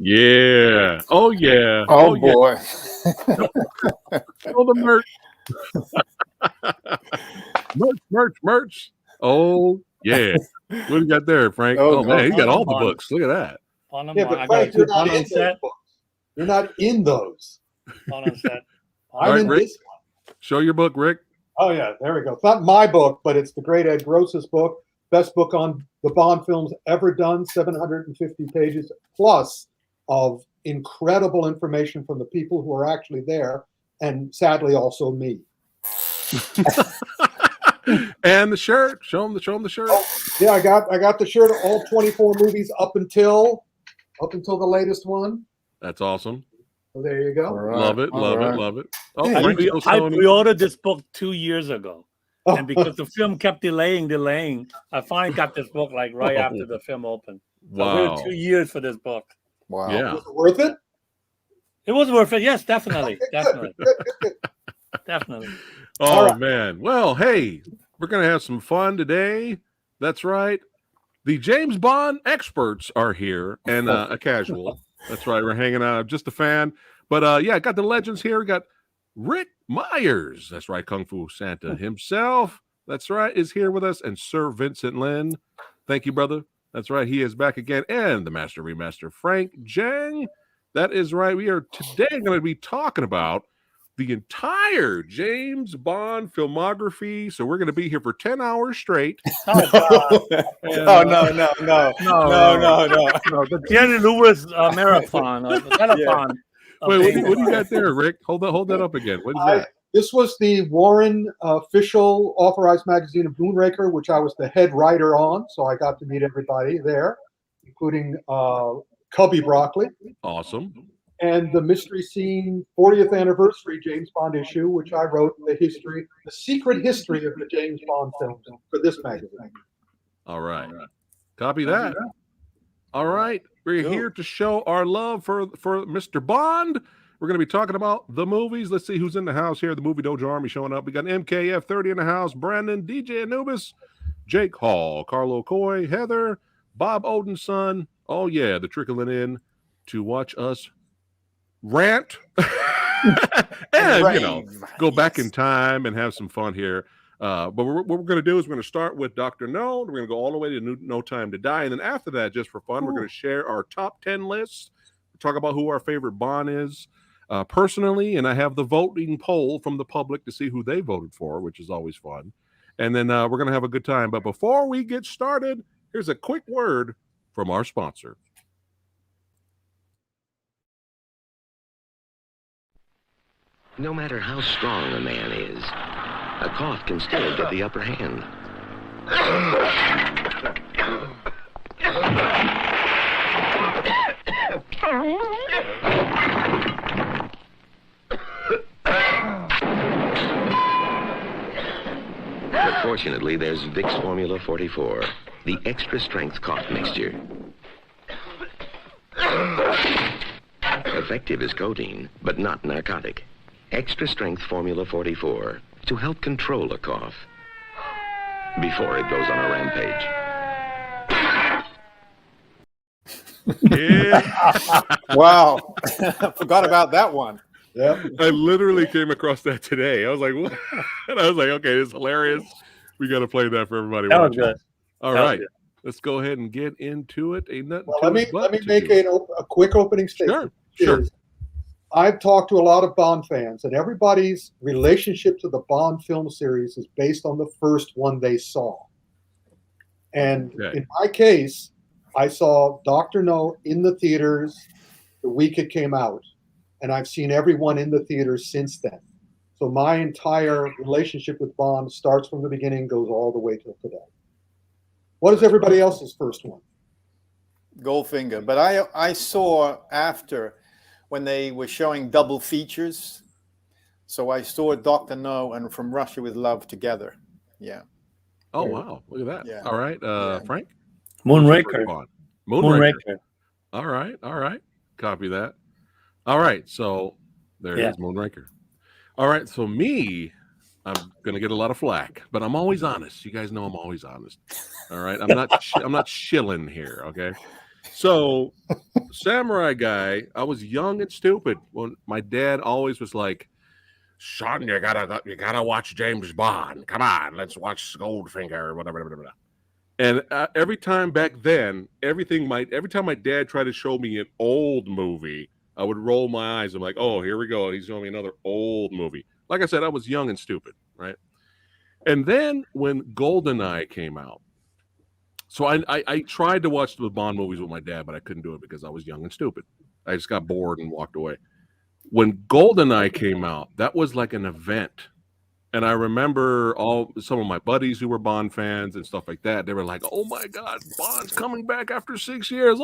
Yeah. Oh yeah. Oh boy. Yeah. Show the merch. merch. Oh yeah. What do you got there, Frank? Oh man, he got all the books. Look at that. Yeah, but Frank, you're not in those books. You're not in those. I'm in Rick, this one. Show your book, Rick. Oh yeah, there we go. It's not my book, but it's the great Ed Gross's book. Best book on the Bond films ever done. 750 pages plus of incredible information from the people who are actually there, and sadly also me. And the shirt. Show them the shirt. Oh, yeah, I got the shirt of all 24 movies up until the latest one. That's awesome. So there you go. Right. Love it. Oh, I pre-ordered this book 2 years ago. And because the film kept delaying, I finally got this book like right after the film opened. So I waited 2 years for this book. Wow. Yeah. Was it worth it? It was worth it. Yes, definitely. Definitely. Oh, right. Man. Well, hey, we're going to have some fun today. That's right. The James Bond experts are here and a casual. That's right. We're hanging out. Just a fan. But yeah, I got the legends here. We got Rick Myers. That's right. Kung Fu Santa himself. That's right. Is here with us. And Sir Vincent Lin. Thank you, brother. That's right. He is back again. And the Master Remaster, Frank Jang. That is right. We are today going to be talking about the entire James Bond filmography. So we're going to be here for 10 hours straight. No. The Jerry Lewis marathon. Marathon. Wait, what do you got there, Rick? Hold that up again. What is that? This was the Warren official authorized magazine of Moonraker, which I was the head writer on. So I got to meet everybody there, including Cubby Broccoli. Awesome. And the Mystery Scene 40th anniversary James Bond issue, which I wrote the secret history of the James Bond films for this magazine. All right. Copy that. All right. We're here to show our love for Mr. Bond. We're going to be talking about the movies. Let's see who's in the house here. The Movie Dojo Army showing up. We got MKF 30 in the house. Brandon, DJ Anubis, Jake Hall, Carlo Coy, Heather, Bob Odin's son. Oh, yeah. They're trickling in to watch us rant and go back in time and have some fun here. But what we're going to do is we're going to start with Dr. No. We're going to go all the way to No Time to Die. And then after that, just for fun, we're going to share our top 10 lists, talk about who our favorite Bond is personally. And I have the voting poll from the public to see who they voted for, which is always fun. And then we're going to have a good time. But before we get started, here's a quick word from our sponsor. No matter how strong a man is, a cough can still get the upper hand. But fortunately, there's Vicks Formula 44, the extra strength cough mixture. Effective as codeine, but not narcotic. Extra strength Formula 44 to help control a cough before it goes on a rampage. Yeah. Wow. Forgot about that one. Yeah. I literally came across that today. I was like, what? And I was like, okay, it's hilarious. We got to play that for everybody. That was good. All right. Let's go ahead and get into it. Let me make a quick opening statement. Sure. I've talked to a lot of Bond fans, and everybody's relationship to the Bond film series is based on the first one they saw. And in my case, I saw Dr. No in the theaters the week it came out, and I've seen everyone in the theaters since then. So my entire relationship with Bond starts from the beginning, goes all the way till today. What is everybody else's first one? Goldfinger. But I saw after when they were showing double features. So I saw Dr. No and From Russia with Love together. Yeah. Oh, wow. Look at that. Yeah. All right. Frank? Moonraker. All right. Copy that. All right. So there it is, Moonraker. All right. So me, I'm going to get a lot of flack, but I'm always honest. You guys know I'm always honest. All right. I'm not shilling here. Okay. So, Samurai Guy, I was young and stupid when my dad always was like, "Son, you gotta watch James Bond. Come on, let's watch Goldfinger or whatever." And every time back then, every time my dad tried to show me an old movie, I would roll my eyes. I'm like, "Oh, here we go. He's showing me another old movie." Like I said, I was young and stupid, right? And then when GoldenEye came out, so I tried to watch the Bond movies with my dad, but I couldn't do it because I was young and stupid. I just got bored and walked away. When GoldenEye came out, that was like an event. And I remember some of my buddies who were Bond fans and stuff like that. They were like, "Oh my God, Bond's coming back after 6 years!"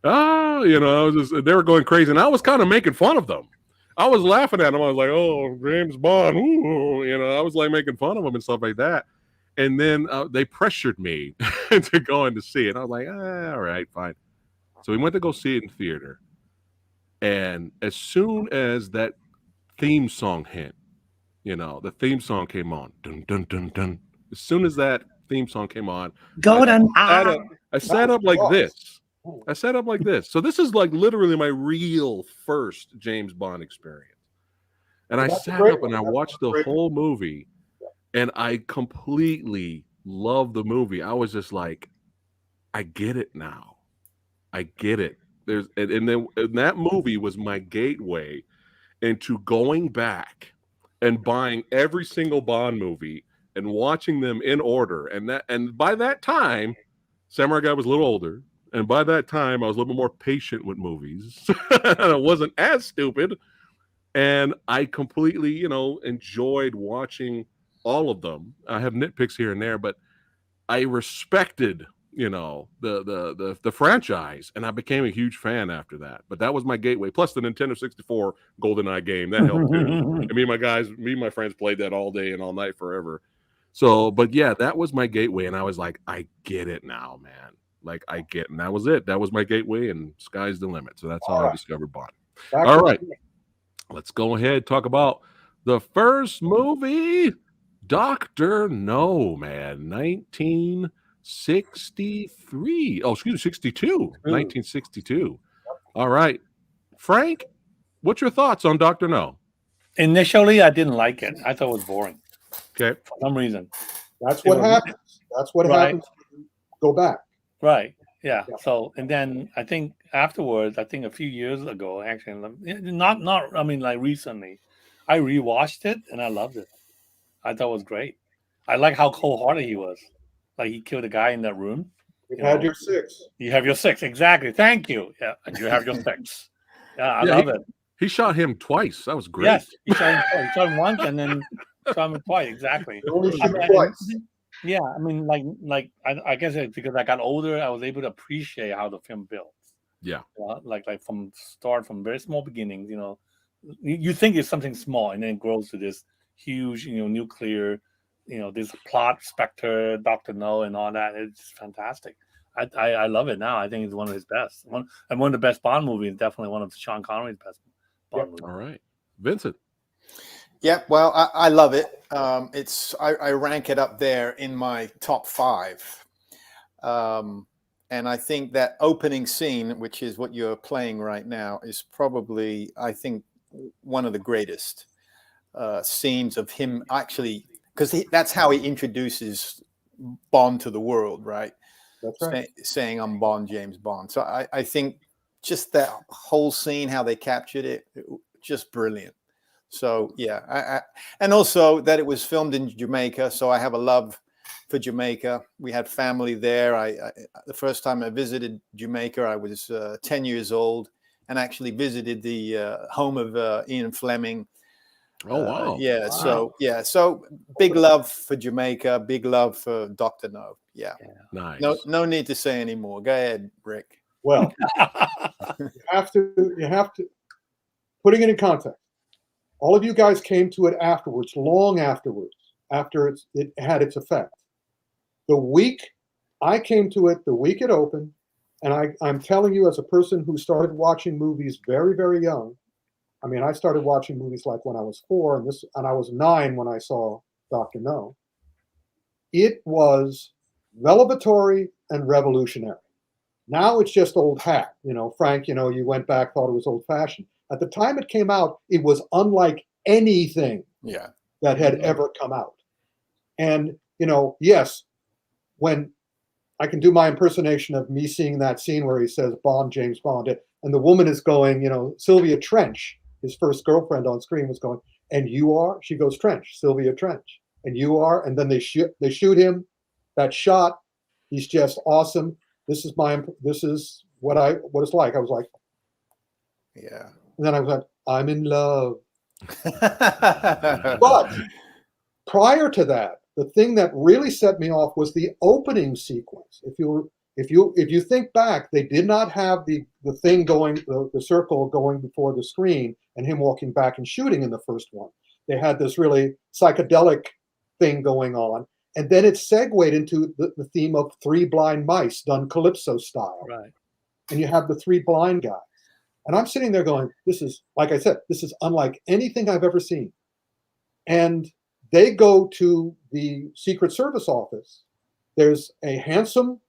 They were going crazy, and I was kind of making fun of them. I was laughing at them. I was like, "Oh, James Bond," I was like making fun of them and stuff like that. And then they pressured me into going to see it. I was like, all right, fine. So we went to go see it in theater. And as soon as that theme song hit, the theme song came on. Dun, dun, dun, dun. As soon as that theme song came on, I sat up like this. I sat up like this. So this is like literally my real first James Bond experience. And I sat up and I watched the whole movie. And I completely loved the movie. I was just like, I get it now. I get it. And that movie was my gateway into going back and buying every single Bond movie and watching them in order. And by that time, Samurai Guy was a little older. And by that time, I was a little bit more patient with movies. And I wasn't as stupid. And I completely, enjoyed watching all of them. I have nitpicks here and there, but I respected, the franchise, and I became a huge fan after that. But that was my gateway. Plus the Nintendo 64 GoldenEye game that helped too. And me and my friends played that all day and all night forever. So, but yeah, that was my gateway, and I was like, I get it now, man. Like I get, and that was it. That was my gateway, and sky's the limit. So that's how I discovered Bond. All right, let's go ahead talk about the first movie. Dr. No, man, 1963. Oh, excuse me, 62. 1962. All right. Frank, what's your thoughts on Dr. No? Initially, I didn't like it. I thought it was boring. Okay. For some reason. That's what happens. That's what happens when you go back. Right. Yeah. So, and then I think afterwards, a few years ago, actually, recently, I rewatched it and I loved it. I thought it was great. I like how cold-hearted he was. Like he killed a guy in that room. You had your six. You have your six. Exactly. Thank you. Yeah. You have your six. Yeah. I love it. He shot him twice. That was great. Yes. He shot him twice. He shot him once and then shot him twice. Exactly. Only shot him twice. Yeah. I mean, I guess it's because I got older, I was able to appreciate how the film builds. Yeah. Like from very small beginnings, you think it's something small and then it grows to this huge, nuclear, this plot, Spectre, Dr. No, and all that. It's fantastic. I love it now. I think it's one of his best. One of the best Bond movies. Definitely one of Sean Connery's best Bond movies. All right, Vincent. Yeah, well, I love it. I rank it up there in my top 5. And I think that opening scene, which is what you're playing right now, is probably, I think, one of the greatest scenes of him actually, because that's how he introduces Bond to the world, right? That's right. Saying I'm Bond, James Bond. So I think just that whole scene, how they captured it, just brilliant. So yeah, and also that it was filmed in Jamaica, so I have a love for Jamaica. We had family there. The first time I visited Jamaica, I was 10 years old, and actually visited the home of Ian Fleming. Oh wow! Wow. So big love for Jamaica, big love for Dr. No. Yeah. Nice. No need to say any more. Go ahead, Rick. Well, you have to putting it in context. All of you guys came to it afterwards, long afterwards, after it had its effect. The week I came to it, the week it opened, and I'm telling you, as a person who started watching movies very, very young. I mean, I started watching movies like when I was 4, and I was 9 when I saw Dr. No. It was revelatory and revolutionary. Now it's just old hat. Frank, you went back, thought it was old fashioned. At the time it came out, it was unlike anything that had ever come out. And, yes, when I can do my impersonation of me seeing that scene where he says Bond, James Bond, and the woman is going, Sylvia Trench, his first girlfriend on screen, was going, and you are? She goes, Trench, Sylvia Trench. And you are? And then they shoot him. That shot, he's just awesome. This is what it's like. I was like, yeah. And then I was like, I'm in love. But prior to that, the thing that really set me off was the opening sequence. If you think back, they did not have the thing going, the circle going before the screen and him walking back and shooting in the first one. They had this really psychedelic thing going on. And then it segued into the theme of three blind mice done Calypso style. Right. And you have the three blind guys. And I'm sitting there going, this is, like I said, this is unlike anything I've ever seen. And they go to the Secret Service office. There's a handsome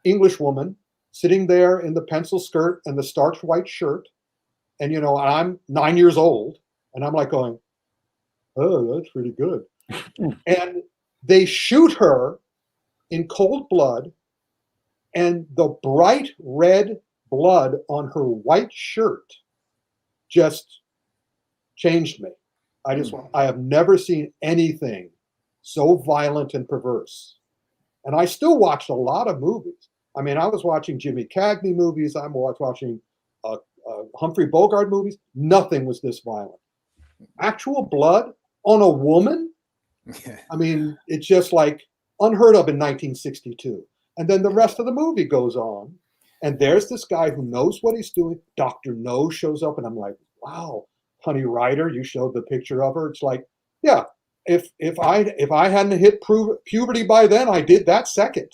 English woman sitting there in the pencil skirt and the starched white shirt. And, I'm 9 years old. And I'm like going, oh, that's pretty good. And they shoot her in cold blood. And the bright red blood on her white shirt just changed me. I have never seen anything so violent and perverse. And I still watched a lot of movies. I mean, I was watching Jimmy Cagney movies. I was watching Humphrey Bogart movies. Nothing was this violent. Actual blood on a woman? I mean, it's just like unheard of in 1962. And then the rest of the movie goes on. And there's this guy who knows what he's doing. Dr. No shows up. And I'm like, wow, Honey Ryder, you showed the picture of her. It's like, yeah, if I hadn't hit puberty by then, I did that second.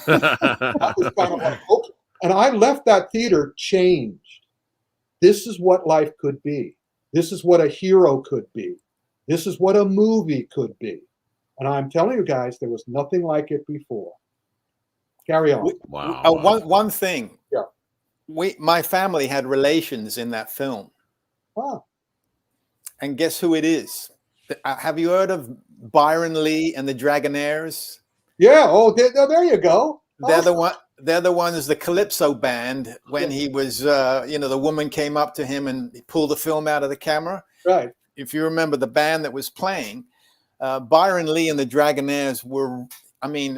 That was kind of like, okay. And I left that theater changed. This is what life could be. This is what a hero could be. This is what a movie could be. And I'm telling you guys, there was nothing like it before. Carry on. Wow. One thing. Yeah. My family had relations in that film. Wow. And guess who it is? Have you heard of Byron Lee and the Dragonaires? Yeah. Oh, there you go. They're the one. They're the ones, the Calypso band. When he was, the woman came up to him and he pulled the film out of the camera. Right. If you remember the band that was playing, Byron Lee and the Dragonaires were,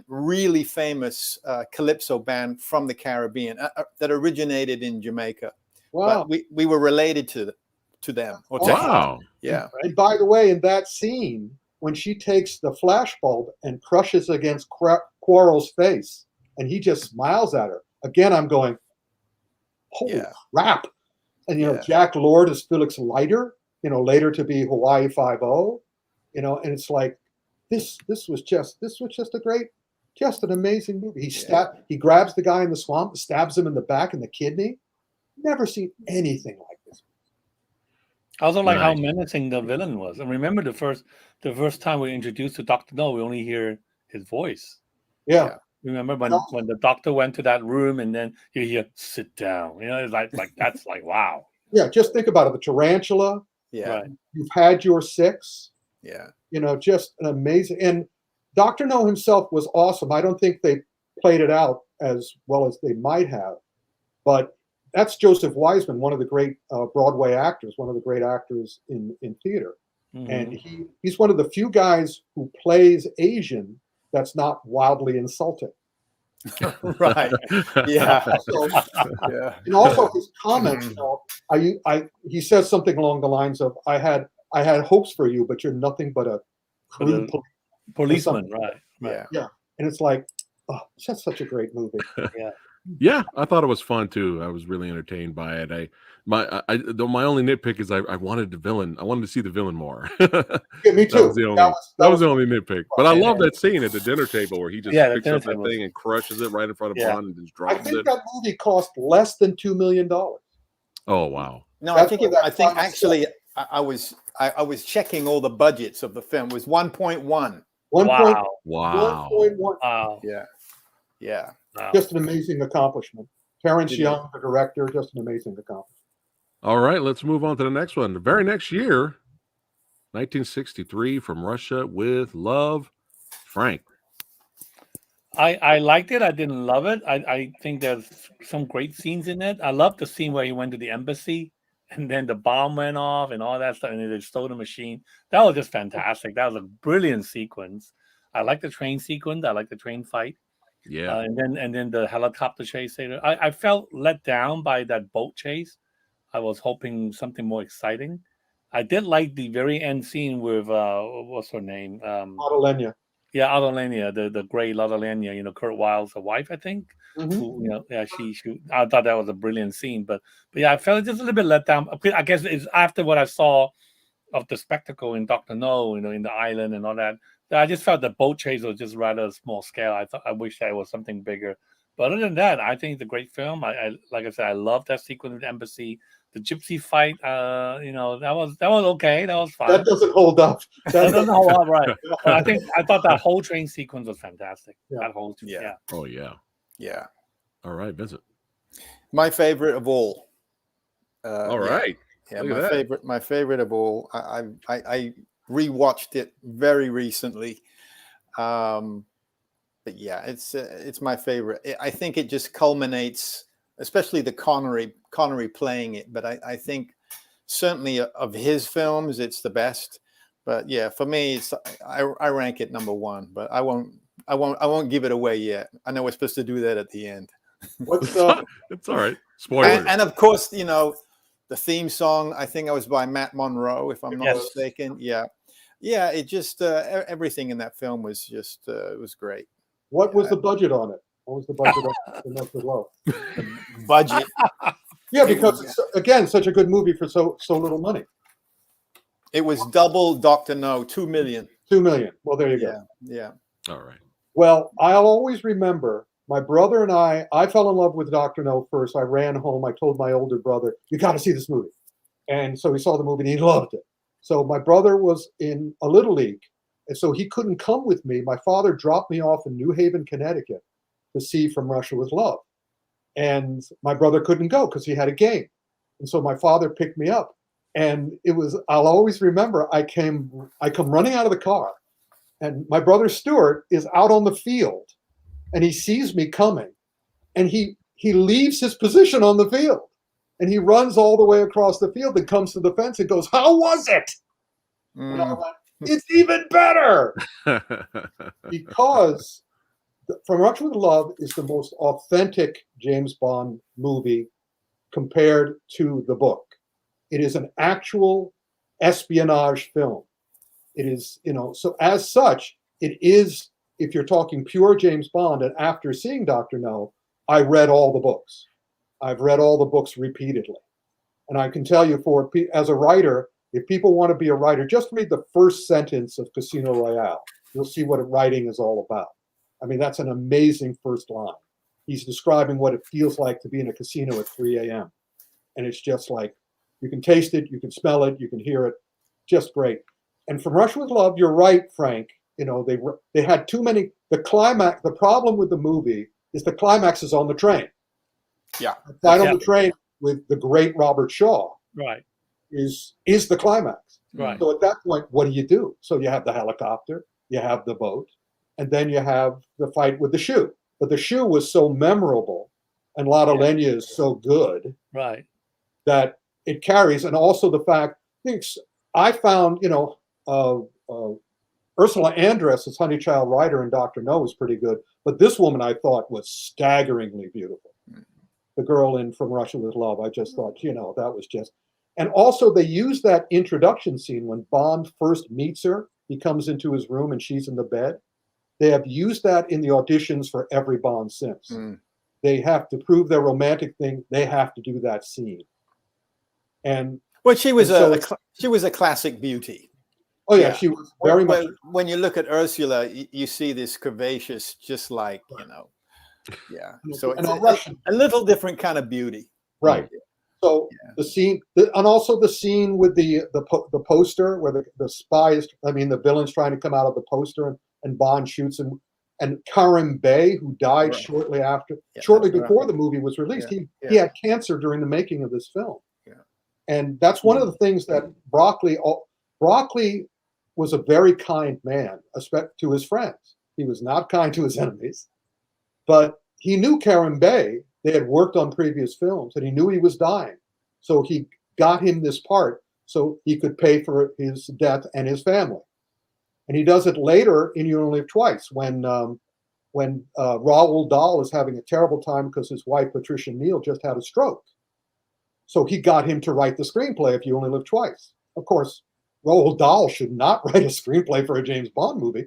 really famous Calypso band from the Caribbean that originated in Jamaica. Wow. But we were related to them. Or to Wow. him. Yeah. And by the way, in that scene, when she takes the flashbulb and crushes against Quarrel's face, and he just smiles at her. Again, I'm going, holy crap. And, Jack Lord is Felix Leiter, later to be Hawaii Five-0, and it's like, this was just an amazing movie. He grabs the guy in the swamp, stabs him in the back in the kidney. Never seen anything like this. I also like how menacing the villain was. And remember the first time we introduced to Dr. No, we only hear his voice. Yeah. Remember when the doctor went to that room and then you hear sit down. It's like that's like wow. Yeah, just think about it. The tarantula. Yeah. Right. You've had your six. Yeah. Just an amazing. And Dr. No himself was awesome. I don't think they played it out as well as they might have, but that's Joseph Wiseman, one of the great Broadway actors, one of the great actors in theater. Mm-hmm. And he's one of the few guys who plays Asian that's not wildly insulting. Right. Yeah. And also his comments, he says something along the lines of, I had hopes for you, but you're nothing but a crude policeman. Right. Yeah. And it's like, oh, that's such a great movie. Yeah. Yeah, I thought it was fun too. I was really entertained by it. My only nitpick is I wanted the villain. I wanted to see the villain more. Yeah, me too. That was the only nitpick. But I love that scene at the dinner table where he just picks up that thing and crushes it right in front of Bond and just drops it. I think that movie cost less than $2 million. Oh wow! No, I think actually I was checking all the budgets of the film. It was 1.1. Wow! 1.1. Wow! Yeah. Just an amazing accomplishment. Terrence Young, the director, just an amazing accomplishment. All right, let's move on to the next one. The very next year, 1963, From Russia with Love, Frank. I liked it. I didn't love it. I think there's some great scenes in it. I love the scene where he went to the embassy and then the bomb went off and all that stuff, and they stole the machine. That was just fantastic. That was a brilliant sequence. I like the train sequence. I like the train fight. Yeah. And then the helicopter chase later. I felt let down by that boat chase. I was hoping something more exciting. I did like the very end scene with what's her name? Adelenia. Yeah, Adelenia, the great Adelenia, Kurt Wild's wife, I think. Mhm. Who, she I thought that was a brilliant scene, but yeah, I felt just a little bit let down. I guess it's after what I saw of the spectacle in Dr. No, in the island and all that. I just felt the boat chase was just rather small scale. I wish that it was something bigger. But other than that, I think it's a great film. I like I said, I love that sequence with the embassy. The gypsy fight, that was okay. That was fine. That doesn't hold up. That doesn't hold up, right? But I thought that whole train sequence was fantastic. Yeah. That whole, Oh yeah. Yeah. All right, Vincent. My favorite of all. All right. Yeah, Look at my favorite of all. I rewatched it very recently. But yeah, it's my favorite. I think it just culminates, especially the Connery playing it. But I think certainly of his films, it's the best. But yeah, for me, I rank it number one. But I won't give it away yet. I know we're supposed to do that at the end. What's It's all right. Spoilers. And of course, the theme song, I think it was by Matt Monroe, if I'm not mistaken. Yeah. Yeah, it just everything in that film was just it was great. What was the budget on it? What was the budget on it? Low? Budget. Yeah, because it's, again, such a good movie for so little money. It was double Dr. No, 2 million. 2 million. Well, there you go. Yeah. All right. Well, I'll always remember my brother and I fell in love with Dr. No first. I ran home. I told my older brother, you got to see this movie. And so he saw the movie and he loved it. So my brother was in a little league. And so he couldn't come with me. My father dropped me off in New Haven, Connecticut to see From Russia with Love. And my brother couldn't go because he had a game. And so my father picked me up. And I'll always remember, I come running out of the car and my brother Stuart is out on the field and he sees me coming and he leaves his position on the field and he runs all the way across the field and comes to the fence and goes, how was it? And I went, it's even better because From Russia with Love is the most authentic James Bond movie compared to the book. It is an actual espionage film. It is, so as such, it is, if you're talking pure James Bond, and after seeing Dr. No, I read all the books. I've read all the books repeatedly. And I can tell you as a writer, if people want to be a writer, just read the first sentence of Casino Royale. You'll see what writing is all about. I mean, that's an amazing first line. He's describing what it feels like to be in a casino at 3 a.m. And it's just like, you can taste it, you can smell it, you can hear it. Just great. And From Russia with Love, you're right, Frank. They had too many. The climax, the problem with the movie is the climax is on the train. Yeah. The fight on the train with the great Robert Shaw. Right. Is the climax. Right. So at that point, what do? So you have the helicopter, you have the boat, and then you have the fight with the shoe. But the shoe was so memorable, and Lotte Lenya is so good, right, that it carries. And also the fact, I found, Ursula Andress as Honeychild Ryder and Dr. No was pretty good, but this woman I thought was staggeringly beautiful. The girl in From Russia with Love, I just thought, that was just. And also they used that introduction scene when Bond first meets her. He comes into his room and she's in the bed. They have used that in the auditions for every Bond since. They have to prove their romantic thing. They have to do that scene. And well, she was a classic beauty. Oh yeah, she was very much. When you look at Ursula, you see this curvaceous, just like yeah. So it's a little different kind of beauty, right? So the scene, and also the scene with the poster where the spy is, the villain's trying to come out of the poster and Bond shoots him. and Karim Bey, who died Right. shortly Yeah, before right. the movie was released. Yeah, He had cancer during the making of this film. Yeah. And that's one of the things that Broccoli was a very kind man, especially to his friends. He was not kind to his enemies, but he knew Karim Bey. They had worked on previous films, and he knew he was dying. So he got him this part so he could pay for his death and his family. And he does it later in You Only Live Twice when Raoul Dahl is having a terrible time because his wife, Patricia Neal, just had a stroke. So he got him to write the screenplay of You Only Live Twice. Of course, Roald Dahl should not write a screenplay for a James Bond movie,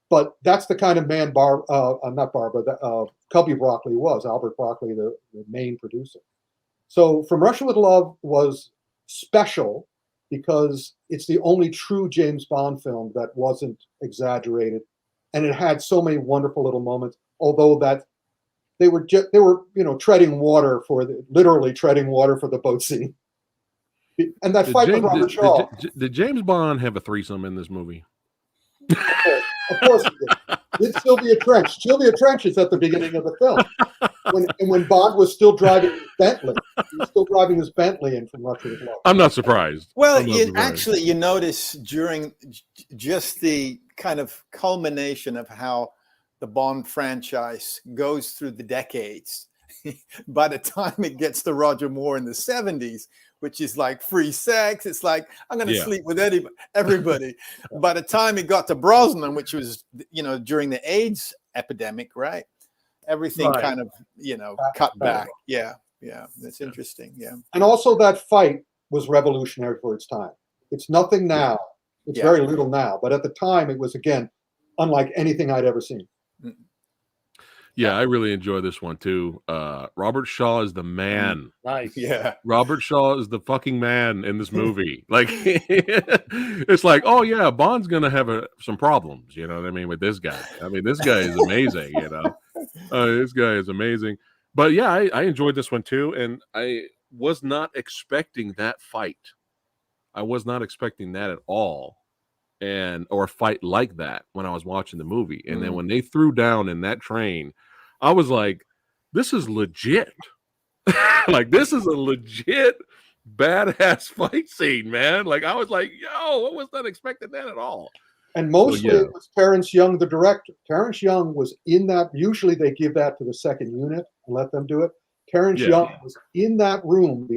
but that's the kind of man Cubby Broccoli was, Albert Broccoli, the main producer. So From Russia with Love was special because it's the only true James Bond film that wasn't exaggerated, and it had so many wonderful little moments, although that they were treading water literally treading water for the boat scene. And that fight with Robert Shaw. Did James Bond have a threesome in this movie? Of course he did. With Sylvia Trench. Sylvia Trench is at the beginning of the film. When Bond was still driving his Bentley. He was still driving his Bentley in From Russia with Love. I'm not surprised. Well, you notice during just the kind of culmination of how the Bond franchise goes through the decades, by the time it gets to Roger Moore in the 70s, which is like free sex, it's like, I'm going to sleep with everybody. By the time it got to Brosnan, which was, during the AIDS epidemic, right? Everything kind of, cut back. Yeah. That's interesting. Yeah. And also that fight was revolutionary for its time. It's nothing now. It's very little now. But at the time, it was, again, unlike anything I'd ever seen. Yeah, I really enjoy this one too. Robert Shaw is the man. Nice. Yeah. Robert Shaw is the fucking man in this movie. Like, it's like, oh yeah, Bond's gonna have some problems. You know what I mean with this guy. I mean, this guy is amazing. This guy is amazing. But yeah, I enjoyed this one too, and I was not expecting that fight. I was not expecting that at all. Or a fight like that when I was watching the movie. And then when they threw down in that train, I was like, this is legit. Like, this is a legit badass fight scene, man. Like, I was like, yo, I was not expecting that at all. And mostly it was Terrence Young, the director. Terrence Young was in that. Usually they give that to the second unit and let them do it. Terrence Young was in that room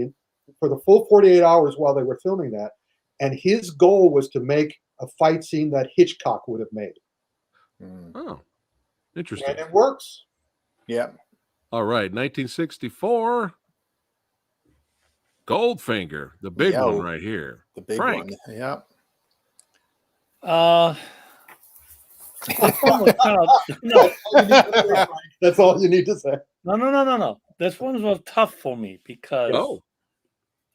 for the full 48 hours while they were filming that. And his goal was to make a fight scene that Hitchcock would have made. Oh, interesting. And it works. Yeah. All right, 1964. Goldfinger, the big one right here. The big Frank. one. Yeah. That's all you need to say. No. This one was tough for me because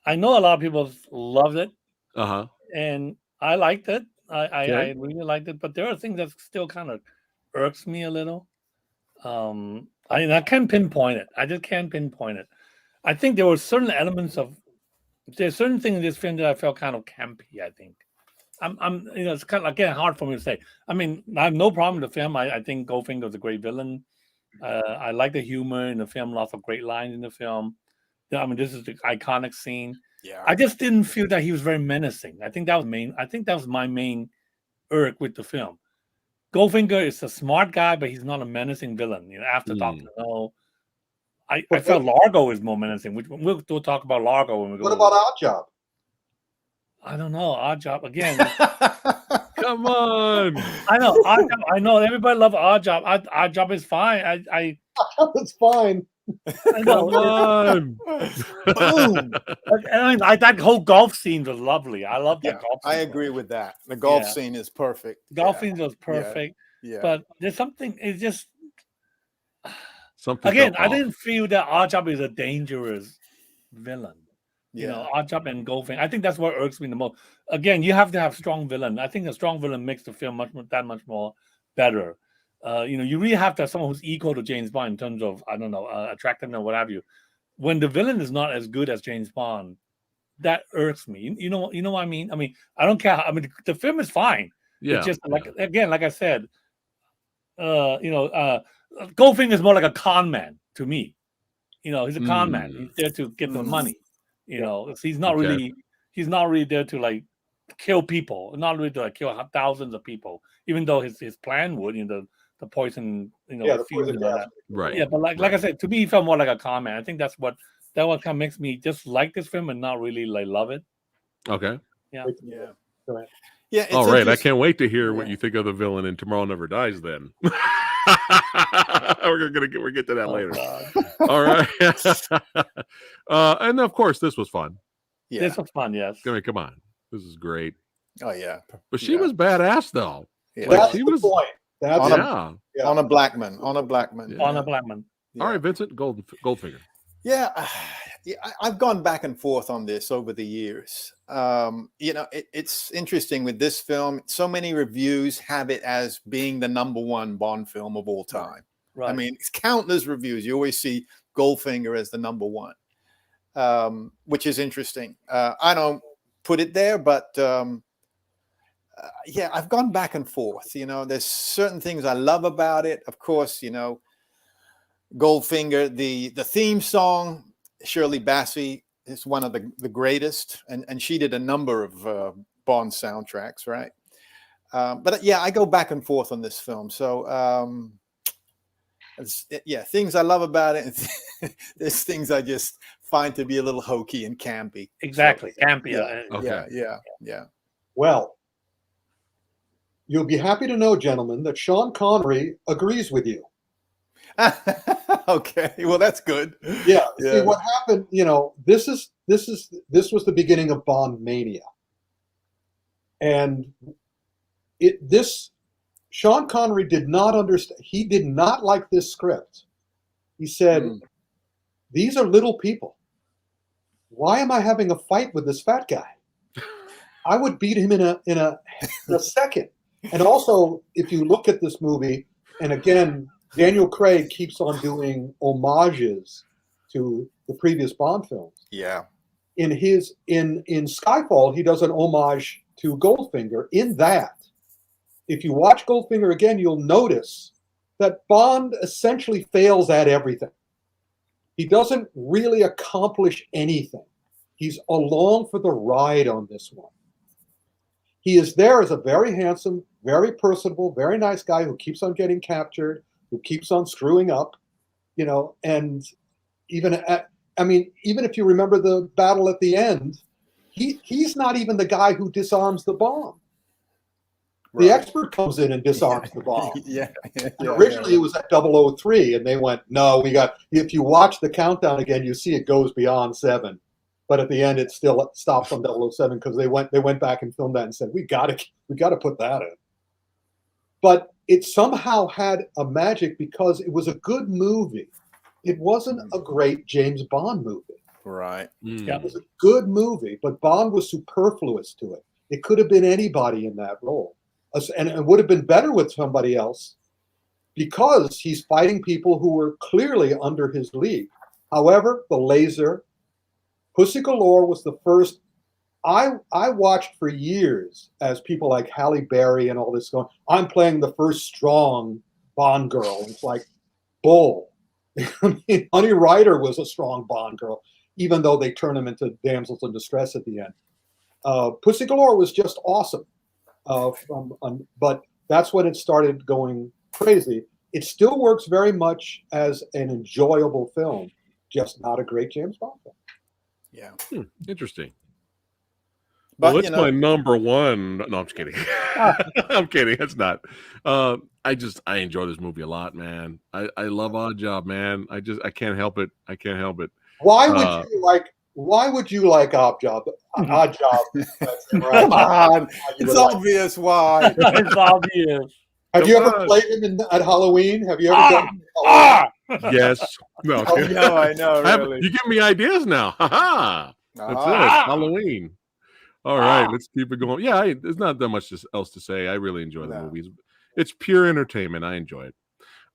I know a lot of people loved it. And I liked it. I really liked it, but there are things that still kind of irks me a little. I can't pinpoint it. I just can't pinpoint it. I think there were certain there's certain things in this film that I felt kind of campy. I think it's kind of again hard for me to say. I mean, I have no problem with the film. I think Goldfinger was a great villain. I like the humor in the film. Lots of great lines in the film. I mean, this is the iconic scene. Yeah. I just didn't feel that he was very menacing. I think that was my main irk with the film. Goldfinger is a smart guy, but he's not a menacing villain. After Dr. No, I felt Largo is more menacing. We'll talk about Largo when we go. What about Oddjob? I don't know. Oddjob again. Come on. I know. Oddjob, I know everybody loves Oddjob. Oddjob is fine. It's fine. I know. Come on. Boom. I mean, that whole golf scene was lovely. I love that golf scene. I agree with that. The golf scene is perfect. Golf scene was perfect. Yeah. But there's something, it's just something. Again, I didn't feel that Oddjob is a dangerous villain. Oddjob and Goldfinger. I think that's what irks me the most. Again, you have to have strong villain. I think a strong villain makes the film that much more better. You really have to have someone who's equal to James Bond in terms of, I don't know, attractiveness or what have you. When the villain is not as good as James Bond, that irks me. You know what I mean? I mean, I don't care. I mean, the film is fine. Yeah. It's just like I said, Goldfinger is more like a con man to me. He's a con man. He's there to get the money. He's not really there to like kill people. Not really to like kill thousands of people. Even though his plan would, the poison, the fumes poison and all gas. that. Right. Yeah, but like I said, to me, he felt more like a con man. I think that's what kind of makes me just like this film and not really like love it. Okay. Yeah. Go ahead. Yeah. It's All right. I interest- can't wait to hear what you think of the villain in Tomorrow Never Dies. Then we're get to that later. All right. And of course, this was fun. Yeah. This was fun. Yes. I mean, come on, this is great. Oh yeah. But she was badass though. Yeah. Like, That's she the was. point. That's Yeah. On a Blackman. On a Blackman. Yeah. On a Blackman. Yeah. All right, Vincent Goldfinger. Yeah, I've gone back and forth on this over the years. It's interesting with this film. So many reviews have it as being the #1 Bond film of all time. Right. I mean, it's countless reviews. You always see Goldfinger as the #1, which is interesting. I don't put it there, but I've gone back and forth. There's certain things I love about it. Of course, Goldfinger, the theme song, Shirley Bassey is one of the greatest, and she did a number of Bond soundtracks, right? But I go back and forth on this film. So things I love about it, and there's things I just find to be a little hokey and campy. Exactly, So, campy. Okay. Yeah. Well, you'll be happy to know, gentlemen, that Sean Connery agrees with you. Okay, well that's good. Yeah. See, what happened? This was the beginning of Bond mania, and Sean Connery did not understand. He did not like this script. He said, "These are little people. Why am I having a fight with this fat guy? I would beat him in a second." And also, if you look at this movie, and again, Daniel Craig keeps on doing homages to the previous Bond films. Yeah. In Skyfall, he does an homage to Goldfinger. In that, if you watch Goldfinger again, you'll notice that Bond essentially fails at everything. He doesn't really accomplish anything. He's along for the ride on this one. He is there as a very handsome, very personable, very nice guy who keeps on getting captured, who keeps on screwing up, and even if you remember the battle at the end, he's not even the guy who disarms the bomb. The expert comes in and disarms the bomb. Originally it was at 003, and they went, no, if you watch the countdown again, you see it goes beyond 7. But at the end, it still stops on 007 because they went back and filmed that and said, we got to put that in. But it somehow had a magic because it was a good movie. It wasn't a great James Bond movie. Right. It was a good movie, but Bond was superfluous to it. It could have been anybody in that role. And it would have been better with somebody else because he's fighting people who were clearly under his league. However, the laser, Pussy Galore was the first. I watched for years as people like Halle Berry and all this going, I'm playing the first strong Bond girl. And it's like, bull. I mean, Honey Ryder was a strong Bond girl, even though they turned him into damsels in distress at the end. Pussy Galore was just awesome. But that's when it started going crazy. It still works very much as an enjoyable film, just not a great James Bond film. Yeah. Interesting. But well, it's my #1. No, I'm just kidding. I'm kidding. It's not. I enjoy this movie a lot, man. I love Odd Job, man. I can't help it. Why would you like Odd Job? Odd Job. Come on. It's obvious why. It's obvious. Have you ever played him at Halloween? Have you ever done Yes. No. I know. Really. You give me ideas now. Ha. That's it. Halloween. All right, let's keep it going. Yeah, there's not that much else to say. I really enjoy the movies. It's pure entertainment. I enjoy it.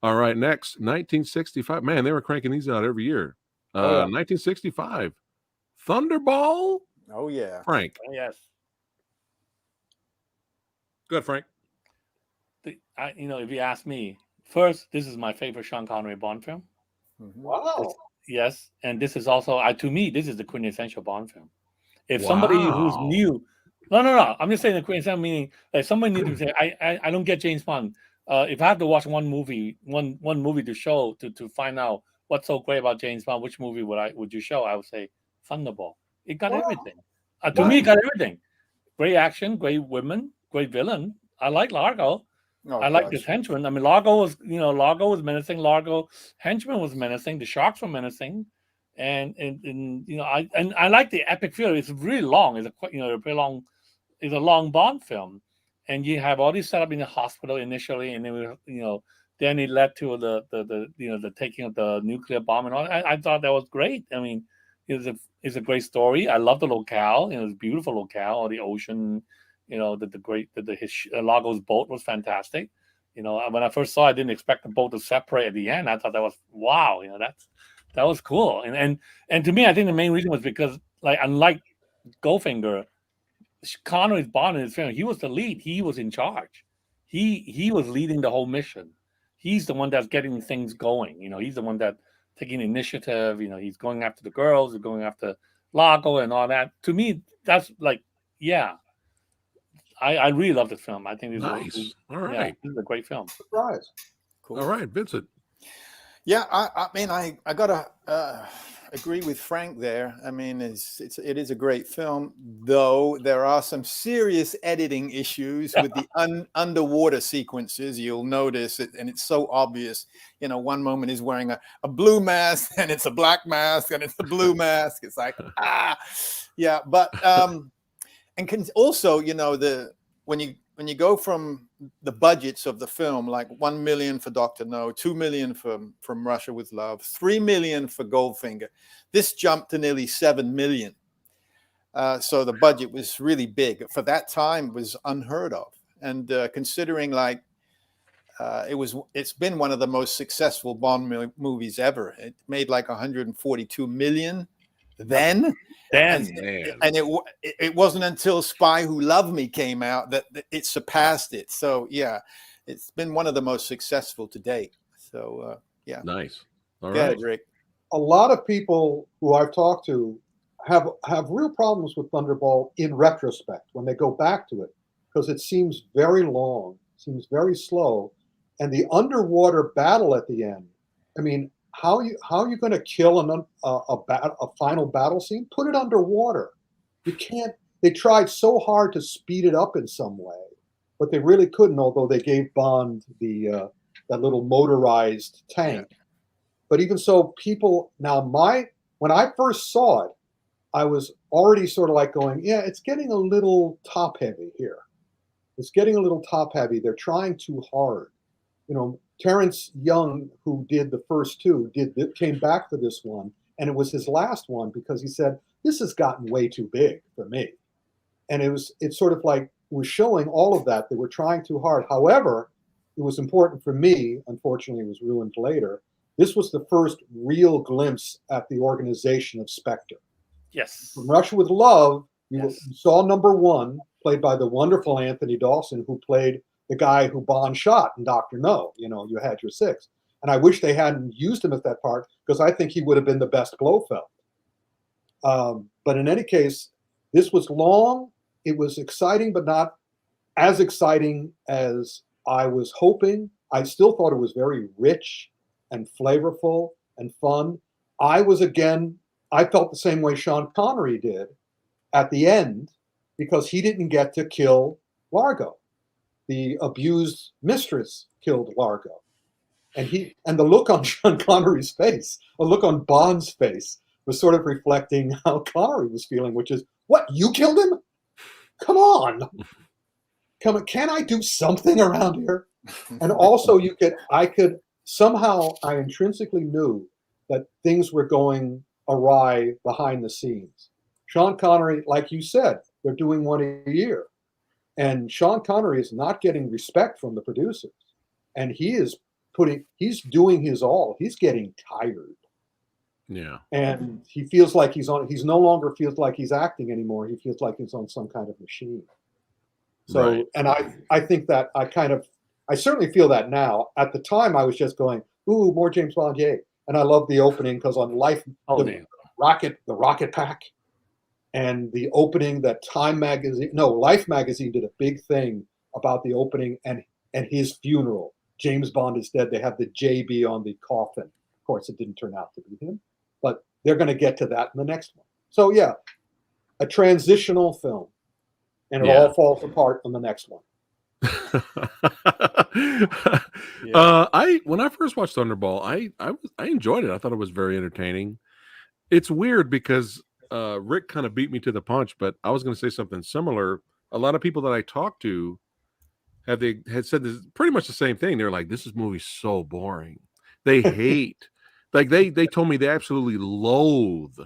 All right, next, 1965. Man, they were cranking these out every year. 1965. Thunderball. Oh, yeah. Frank. Yes. Go ahead, Frank. If you ask me, First, this is my favorite Sean Connery Bond film. Wow. Yes, and this is also, to me, this is the quintessential Bond film. If somebody who's Wow. new, no, I'm just saying the quintessential meaning, like somebody needs to say, I don't get James Bond. If I have to watch one movie to show to find out what's so great about James Bond, which movie would you show? I would say Thunderball. It got everything. To me, it got everything. Great action, great women, great villain. I like Largo. I like this henchman. I mean, Largo was menacing. Largo henchman was menacing. The sharks were menacing, and I like the epic feel. It's really long. It's a long Bond film, and you have all these set up in the hospital initially, and then it led to the taking of the nuclear bomb and all. I thought that was great. I mean, it's a great story. I love the locale. It's a beautiful locale, or the ocean. Largo's boat was fantastic. When I first saw it, I didn't expect the boat to separate at the end. I thought that was wow. That was cool. And to me, I think the main reason was because, like, unlike Goldfinger, Connery's Bond in his film, he was the lead. He was in charge. He was leading the whole mission. He's the one that's getting things going. He's the one that taking initiative. He's going after the girls, he's going after Largo and all that. To me, that's like, yeah. I really love this film. I think this nice. All right. This is a great film. Surprise. Cool. All right, Vincent. Yeah, I mean, I gotta agree with Frank there. I mean, it is a great film, though there are some serious editing issues with the underwater sequences. You'll notice it, and it's so obvious. One moment he's wearing a blue mask, and it's a black mask, and it's a blue mask. It's like yeah, but and can also, when you go from the budgets of the film, like 1 million for Dr. No, 2 million from Russia with Love, 3 million for Goldfinger, this jumped to nearly 7 million. So the budget was really big. For that time, it was unheard of. And considering it's been one of the most successful Bond movies ever. It made like 142 million then. And it wasn't until Spy Who Loved Me came out that it surpassed it. So yeah, it's been one of the most successful to date. So yeah, nice. All Go right, ahead, Rick. A lot of people who I've talked to have real problems with Thunderball in retrospect when they go back to it, because it seems very long, seems very slow, and the underwater battle at the end. I mean, how are you going to kill a final battle scene? Put it underwater. You can't. They tried so hard to speed it up in some way, but they really couldn't. Although they gave Bond that little motorized tank. Yeah. But even so, when I first saw it, I was already sort of like going, yeah, it's getting a little top heavy here. It's getting a little top heavy. They're trying too hard. Terrence Young, who did the first two, came back for this one, and it was his last one because he said, this has gotten way too big for me. And it's sort of like, it was showing all of that. They were trying too hard. However, it was important for me, unfortunately it was ruined later. This was the first real glimpse at the organization of Spectre. Yes. From Russia with Love, you saw number one, played by the wonderful Anthony Dawson, who played the guy who Bond shot in Dr. No. You had your six. And I wish they hadn't used him at that part, because I think he would have been the best Blofeld. But in any case, this was long. It was exciting, but not as exciting as I was hoping. I still thought it was very rich and flavorful and fun. I felt the same way Sean Connery did at the end, because he didn't get to kill Largo. The abused mistress killed Largo. And the look on Sean Connery's face, a look on Bond's face, was sort of reflecting how Connery was feeling, which is, what, you killed him? Come on. Can I do something around here? And also I intrinsically knew that things were going awry behind the scenes. Sean Connery, like you said, they're doing one a year. And Sean Connery is not getting respect from the producers. And he's doing his all. He's getting tired. Yeah. And he feels like he's no longer feels like he's acting anymore. He feels like he's on some kind of machine. So, right. And I think that I kind of I certainly feel that now. At the time, I was just going, "Ooh, more James Bond, yay!" And I love the opening because on Life, the rocket pack, and the opening that Life magazine did a big thing about the opening and his funeral. James Bond is dead. They have the JB on the coffin. Of course, it didn't turn out to be him, but they're going to get to that in the next one. So yeah, a transitional film, and it all falls apart on the next one. When I first watched Thunderball, I enjoyed it. I thought it was very entertaining. It's weird because Rick kind of beat me to the punch, but I was going to say something similar. A lot of people that I talked to had said this pretty much the same thing. They're like, "This movie's so boring." They hate, like they told me they absolutely loathe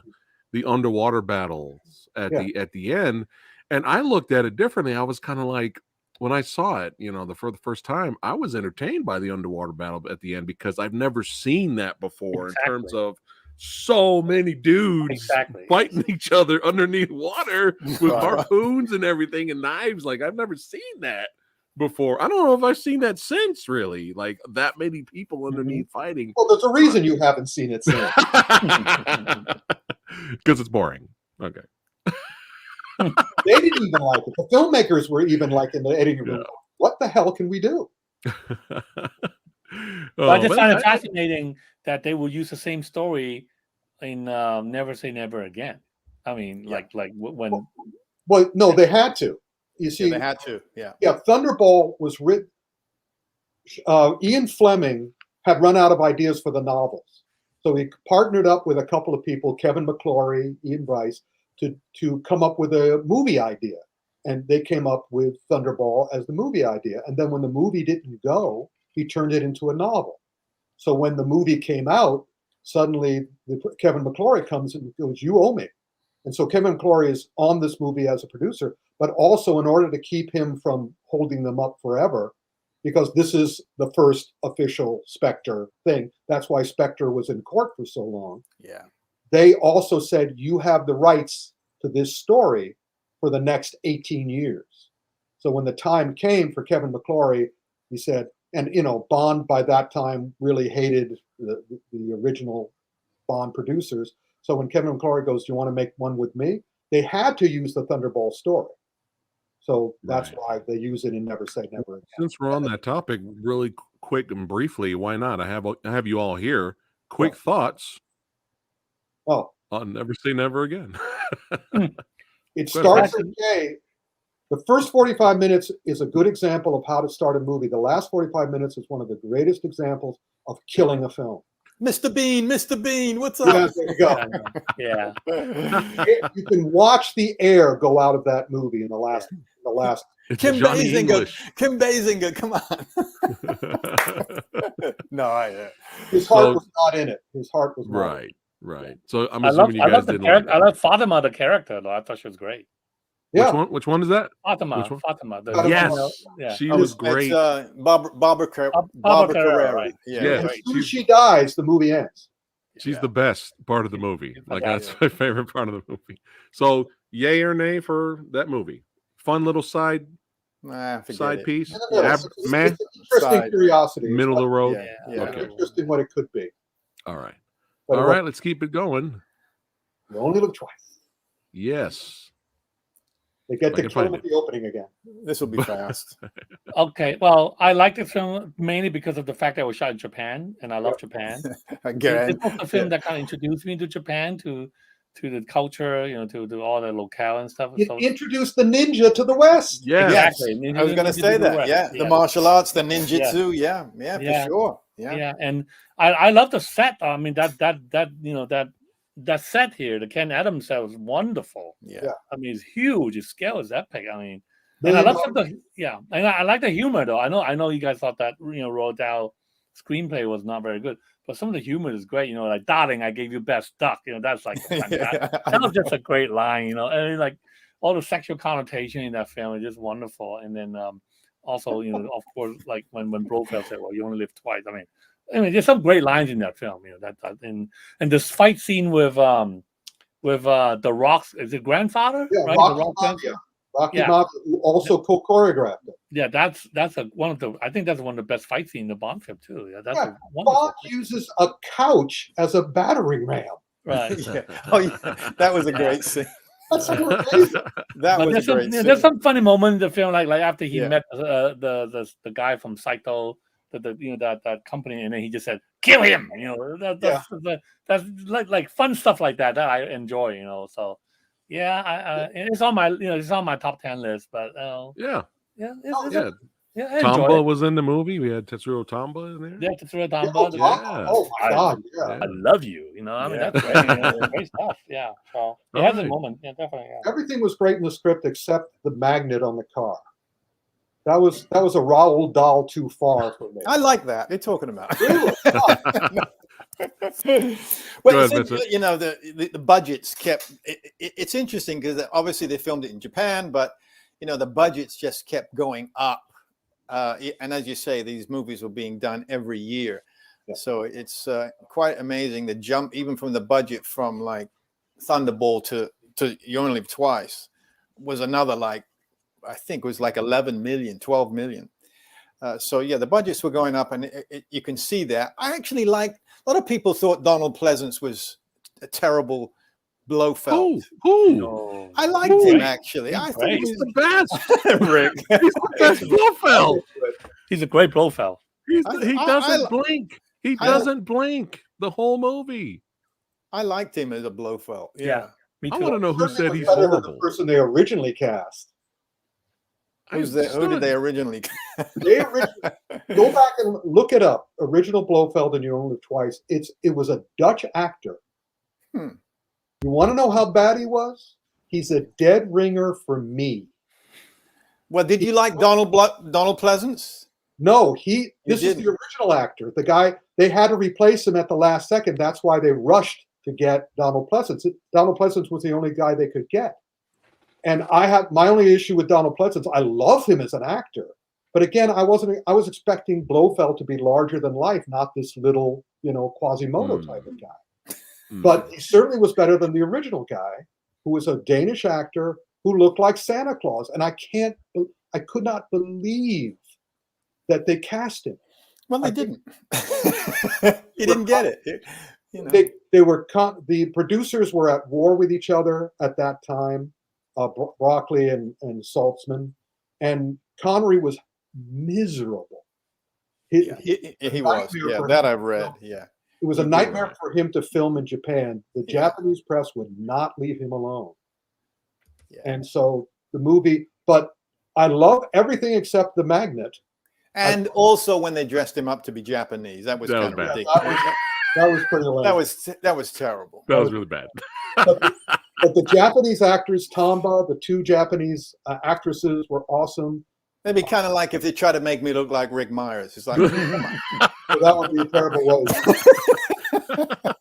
the underwater battles at the end, and I looked at it differently. I was kind of like, when I saw it, for the first time, I was entertained by the underwater battle at the end because I've never seen that before in terms of so many dudes fighting each other underneath water with harpoons and everything and knives. Like, I've never seen that before. I don't know if I've seen that since, really. Like, that many people underneath fighting. Well, there's a reason you haven't seen it since. Because it's boring. Okay. They didn't even like it. The filmmakers were even like in the editing room. What the hell can we do? I just find it fascinating that they will use the same story in Never Say Never Again. I mean, like when. Well, no, they had to. You see, they had to. Yeah. Yeah, Thunderball was written. Ian Fleming had run out of ideas for the novels, so he partnered up with a couple of people, Kevin McClory, Ian Bryce, to come up with a movie idea. And they came up with Thunderball as the movie idea. And then when the movie didn't go, he turned it into a novel. So when the movie came out, suddenly Kevin McClory comes and goes, "You owe me." And so Kevin McClory is on this movie as a producer, but also in order to keep him from holding them up forever, because this is the first official Spectre thing. That's why Spectre was in court for so long. Yeah. They also said, "You have the rights to this story for the next 18 years. So when the time came for Kevin McClory, he said, and Bond by that time really hated the original Bond producers. So when Kevin McClory goes, "Do you want to make one with me?" They had to use the Thunderball story. So that's why they use it in Never Say Never Again. Since we're on that topic, really quick and briefly, why not? I have you all here. Quick thoughts. Oh, I'll Never Say Never Again. It starts okay. The first 45 minutes is a good example of how to start a movie. The last 45 minutes is one of the greatest examples of killing a film. Mr. Bean, what's up? Yeah, there you go. Yeah. You can watch the air go out of that movie in the last. Kim Basinger, come on. No, his heart was not in it. His heart was not right. So I'm assuming you guys didn't like it. I love Fatima, the character, though. I thought she was great. Yeah. Which one is that? Fatima. Yes. She was great. It's, Barbara Carrera. Right? Yeah. As soon as she dies, the movie ends. She's the best part of the movie. Like, that's my favorite part of the movie. So, yay or nay for that movie? Fun little side piece. Interesting curiosity. Middle of the road. Yeah. Okay. Interesting what it could be. All right. All right. Let's keep it going. You only look twice. Yes. They get to kill him at the opening again. This will be fast. Okay. Well, I like the film mainly because of the fact that it was shot in Japan, and I love Japan. Again, it's a film that kind of introduced me to Japan, to the culture, to all the locale and stuff. It introduced the ninja to the West. Yeah, exactly. I was going to say that. Yeah, the martial arts, the ninjutsu. Yeah, for sure. Yeah, and I love the set. I mean, that set here, the Ken Adams set was wonderful. Yeah. I mean, it's huge. Its scale is epic. I mean, and I love and I like the humor though. I know you guys thought that Roald Dahl screenplay was not very good, but some of the humor is great. Like, "Darling, I gave you best duck." That's like that was just a great line. And like all the sexual connotation in that film is just wonderful. And then also, of course, like when Blofeld said, "Well, you only live twice." I mean, there's some great lines in that film, and this fight scene with the Rock's, is it grandfather? Yeah, right? Rock's Rocky Yeah. Mountain also co-choreographed it. Yeah, that's one of the. I think that's one of the best fight scenes in the Bond film too. Yeah, that's Yeah, a wonderful. Bond uses a couch as a battering ram. Right. Yeah. Oh, yeah. That was a great scene. That's amazing. That But was a there's some, great scene. there's some funny moment in the film, like after he Yeah. met the guy from Psycho, that company, and then he just said, "Kill him!" That's like fun stuff like that I enjoy. So yeah, it's on my it's on my top 10 list. But Yeah. yeah, Yeah. I enjoy Tamba it. was in the movie. We had Tetsuro Tamba in there. Yeah, to throw it Yeah, down. oh my God, yeah. I love you. I mean, Yeah. that's great. Great stuff. Yeah. So it has a Alright. moment. Yeah, definitely. Yeah. Everything was great in the script except the magnet on the car. That was a Raoul Dahl too far for me. I like that. They're talking about. Really? Well, Go it's ahead, Vincent. the budgets kept. It's interesting because obviously they filmed it in Japan, but the budgets just kept going up. And as you say, these movies were being done every year, so it's quite amazing the jump, even from the budget from like Thunderball to You Only Live Twice, was another I think it was like 11 million, 12 million. So yeah, the budgets were going up, and you can see that. I actually liked. A lot of people thought Donald Pleasance was a terrible Blofeld. Who? I liked him actually. I thought he He's was the best. Rick. He's the best Blofeld. He's a great Blofeld. He I doesn't blink. He doesn't blink the whole movie. I liked him as a Blofeld. Yeah. Me too. I want to know who Certainly said was he's better than horrible. the person they originally cast. Who did they originally? Go back and look it up. Original Blofeld in You Only Live Twice. It was a Dutch actor. You want to know how bad he was? He's a dead ringer for me. Well, did you like Donald Pleasance? No, this is didn't. the original actor. The guy, they had to replace him at the last second. That's why they rushed to get Donald Pleasance. Donald Pleasance was the only guy they could get. And my only issue with Donald Pleasance, I love him as an actor. But again, I was expecting Blofeld to be larger than life, not this little, Quasimodo type of guy. But he certainly was better than the original guy, who was a Danish actor who looked like Santa Claus. And I could not believe that they cast him. Well, they didn't. You didn't get it. They were the producers were at war with each other at that time. Broccoli and Saltzman, and Connery was miserable. He was. Yeah, that I've read. Yeah, it was a nightmare for him to film in Japan. The Japanese press would not leave him alone. Yeah. And so the movie, but I love everything except the magnet. And also when they dressed him up to be Japanese, that was kind of ridiculous. That was pretty lame. That was terrible. That was really bad. But the Japanese actors, Tamba, the two Japanese actresses were awesome. Maybe kind of like if they try to make me look like Rick Myers. It's like, come on. So that would be a terrible way.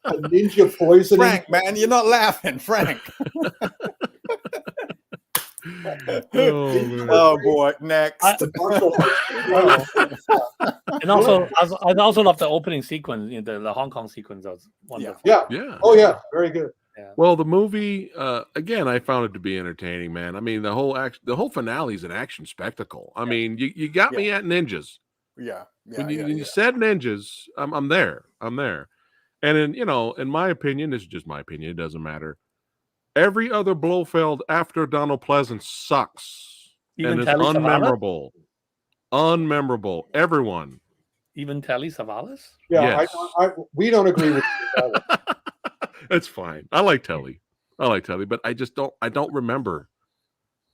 A ninja poisoning. Frank, man, you're not laughing, Frank. Oh boy, next. And also, I also love the opening sequence. The Hong Kong sequence was wonderful. Yeah. Oh yeah, very good. Yeah. Well, the movie again, I found it to be entertaining, man. I mean, the whole finale is an action spectacle. I mean, you got me at ninjas. When you said ninjas, I'm there. And in my opinion, this is just my opinion. It doesn't matter. Every other Blofeld after Donald Pleasance sucks. Even and it's unmemorable. Unmemorable. Everyone. Even Telly Savalas? Yeah, yes. We don't agree with you. It's fine. I like Telly, but I don't remember.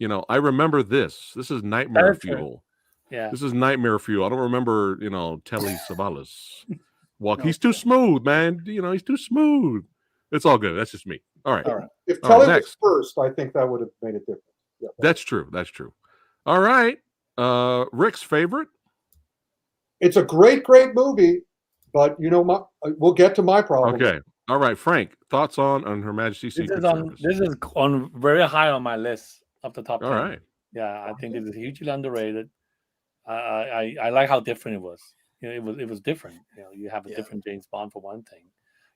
I remember this. This is Nightmare Fuel. Yeah. This is Nightmare Fuel. I don't remember, Telly Savalas. He's too smooth, man. He's too smooth. It's all good. That's just me. All right. If Telly was first, I think that would have made a difference. Yeah. That's true. All right. Rick's favorite? It's a great movie, but we'll get to my problem. Okay. All right, Frank. Thoughts on Her Majesty's Secret Service? This is on very high on my list of the top 10. All right. Yeah, I think it is hugely underrated. I like how different it was. It was different. You have a different James Bond for one thing.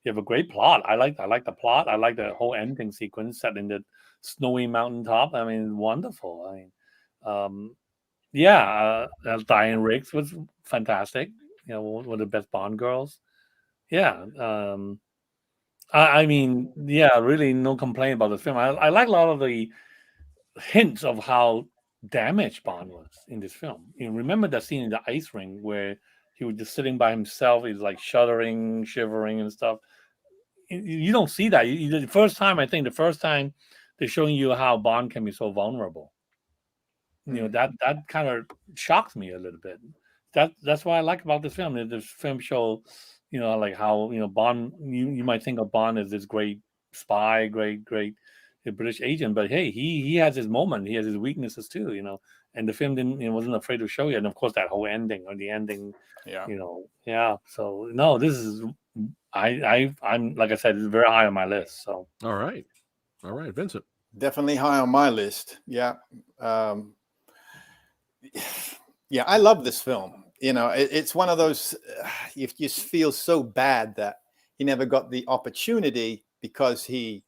You have a great plot. I like the plot. I like the whole ending sequence set in the snowy mountaintop. I mean, wonderful. I mean, Diane Riggs was fantastic. One of the best Bond girls. Yeah. I mean, yeah, really no complaint about the film. I like a lot of the hints of how damaged Bond was in this film. Remember that scene in the ice ring where he was just sitting by himself. He's like shuddering, shivering, and stuff. You don't see that. The first time they're showing you how Bond can be so vulnerable. That kind of shocked me a little bit. That's what I like about this film. This film show, like how Bond. You might think of Bond as this great spy, great British agent, but hey, he has his moment. He has his weaknesses too. And the film wasn't afraid to show you. And of course, that whole ending. Yeah. So no, this is. I'm like I said, it's very high on my list. So all right, Vincent. Definitely high on my list. Yeah, yeah, I love this film. It's one of those you just feel so bad that he never got the opportunity because he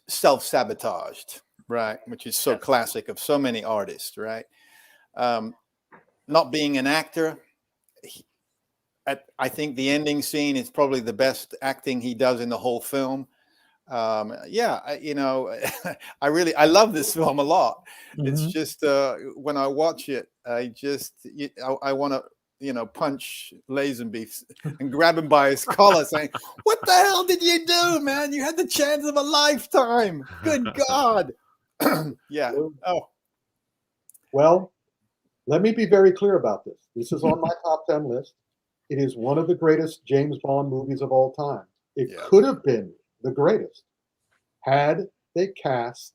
self-sabotaged, right? Which is so classic of so many artists, right? Not being an actor. I think the ending scene is probably the best acting he does in the whole film. I love this film a lot. Mm-hmm. It's just when I watch it, I want to punch Lazenby and grab him by his collar, saying, "What the hell did you do, man? You had the chance of a lifetime. Good God!" Yeah. Oh. Well, let me be very clear about this. This is on my top 10 list. It is one of the greatest James Bond movies of all time. It could have been the greatest had they cast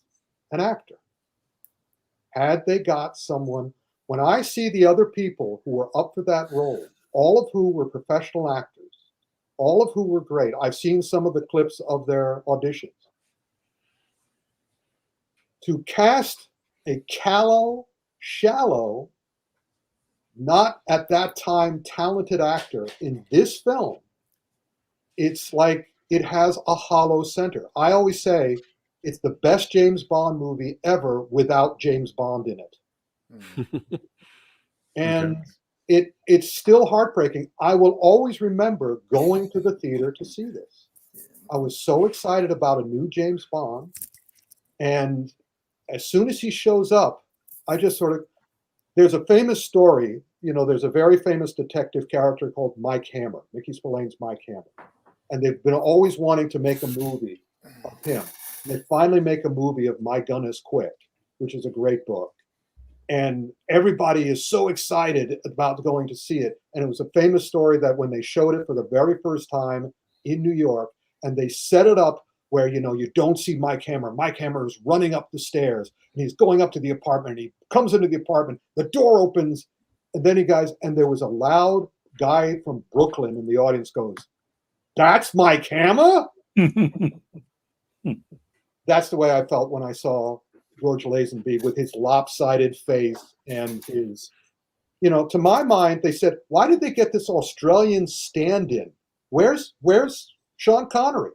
an actor. Had they got someone. When I see the other people who were up for that role, all of who were professional actors, all of who were great. I've seen some of the clips of their auditions. To cast a shallow, not at that time talented actor in this film, it's like it has a hollow center. I always say it's the best James Bond movie ever without James Bond in it. And it's still heartbreaking. I will always remember going to the theater to see this. I was so excited about a new James Bond. And as soon as he shows up, I just there's a famous story, there's a very famous detective character called Mike Hammer, Mickey Spillane's Mike Hammer. And they've been always wanting to make a movie of him. And they finally make a movie of My Gun is Quick, which is a great book. And everybody is so excited about going to see it. And it was a famous story that when they showed it for the very first time in New York, and they set it up where, you don't see Mike Hammer. Mike Hammer is running up the stairs, and he's going up to the apartment, and he comes into the apartment, the door opens, and then and there was a loud guy from Brooklyn in the audience goes, "That's Mike Hammer?" That's the way I felt when I saw George Lazenby with his lopsided face and his, to my mind, they said, why did they get this Australian stand-in? Where's Sean Connery?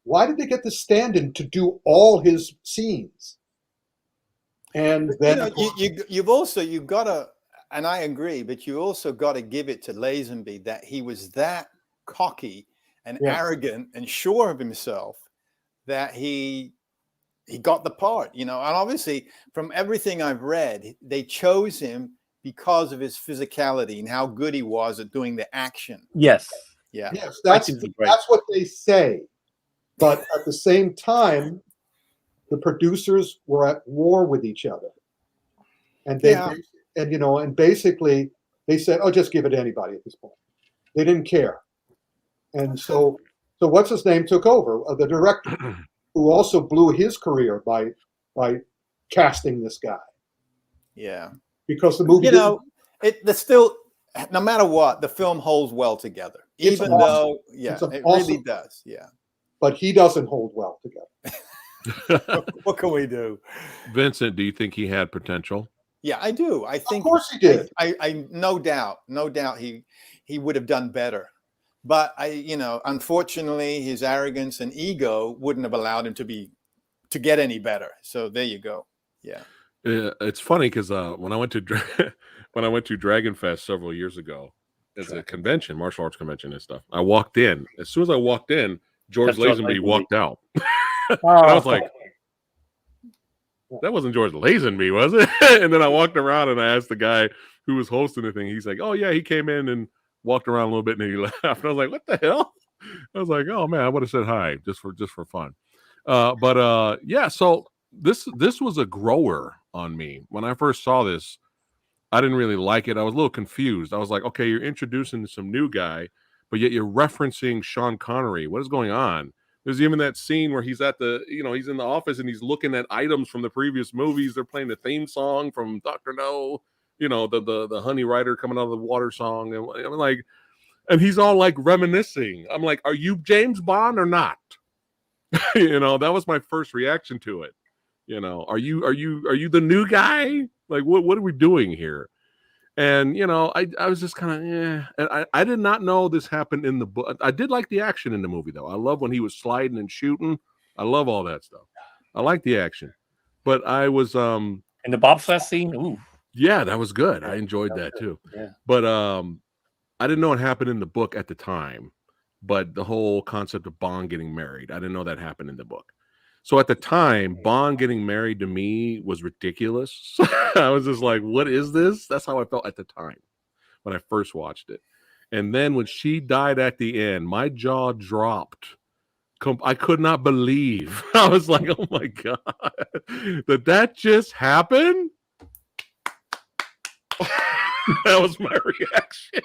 Why did they get the stand-in to do all his scenes? And then you've got to, and I agree, but you also got to give it to Lazenby that he was that cocky and arrogant and sure of himself that he got the part, and obviously from everything I've read, they chose him because of his physicality and how good he was at doing the action. Yes. Yeah. Yes, that's what they say. But at the same time, the producers were at war with each other. And and basically they said, "Oh, just give it to anybody at this point." They didn't care. And so what's his name took over, the director, who also blew his career by casting this guy. Yeah. Because the movie still, no matter what, the film holds well together. Even though it really does. Yeah. But he doesn't hold well together. What can we do? Vincent, do you think he had potential? Yeah, I do. I think of course he did. I no doubt he would have done better. But unfortunately, his arrogance and ego wouldn't have allowed him to get any better. So there you go. Yeah. It's funny because when I went to Dragon Fest several years ago as a convention, martial arts convention and stuff, I walked in. As soon as I walked in, George Lazenby walked out. And I was like, that wasn't George Lazenby, was it? And then I walked around and I asked the guy who was hosting the thing. He's like, oh yeah, he came in and walked around a little bit and he left. And I was like, what the hell? I was like, oh man, I would have said hi just for fun. Yeah, so this was a grower on me. When I first saw this, I didn't really like it. I was a little confused. I was like, okay, you're introducing some new guy, but yet you're referencing Sean Connery. What is going on? There's even that scene where he's at he's in the office and he's looking at items from the previous movies. They're playing the theme song from Dr. No, the Honey Rider coming out of the water song. And I'm like, and he's all like reminiscing. I'm like, are you James Bond or not? That was my first reaction to it. Are you the new guy? Like, what are we doing here? And I was just kind of and I did not know this happened in the book. I did like the action in the movie though. I love when he was sliding and shooting. I love all that stuff. I like the action, but I was in the bobsled scene. Ooh, yeah, that was good. I enjoyed that too. Yeah, but I didn't know what happened in the book at the time. But the whole concept of Bond getting married, I didn't know that happened in the book. So at the time, Bond getting married to me was ridiculous. I was just like, what is this? That's how I felt at the time when I first watched it. And then when she died at the end, my jaw dropped. I could not believe. I was like, oh my God, that just happened? That was my reaction.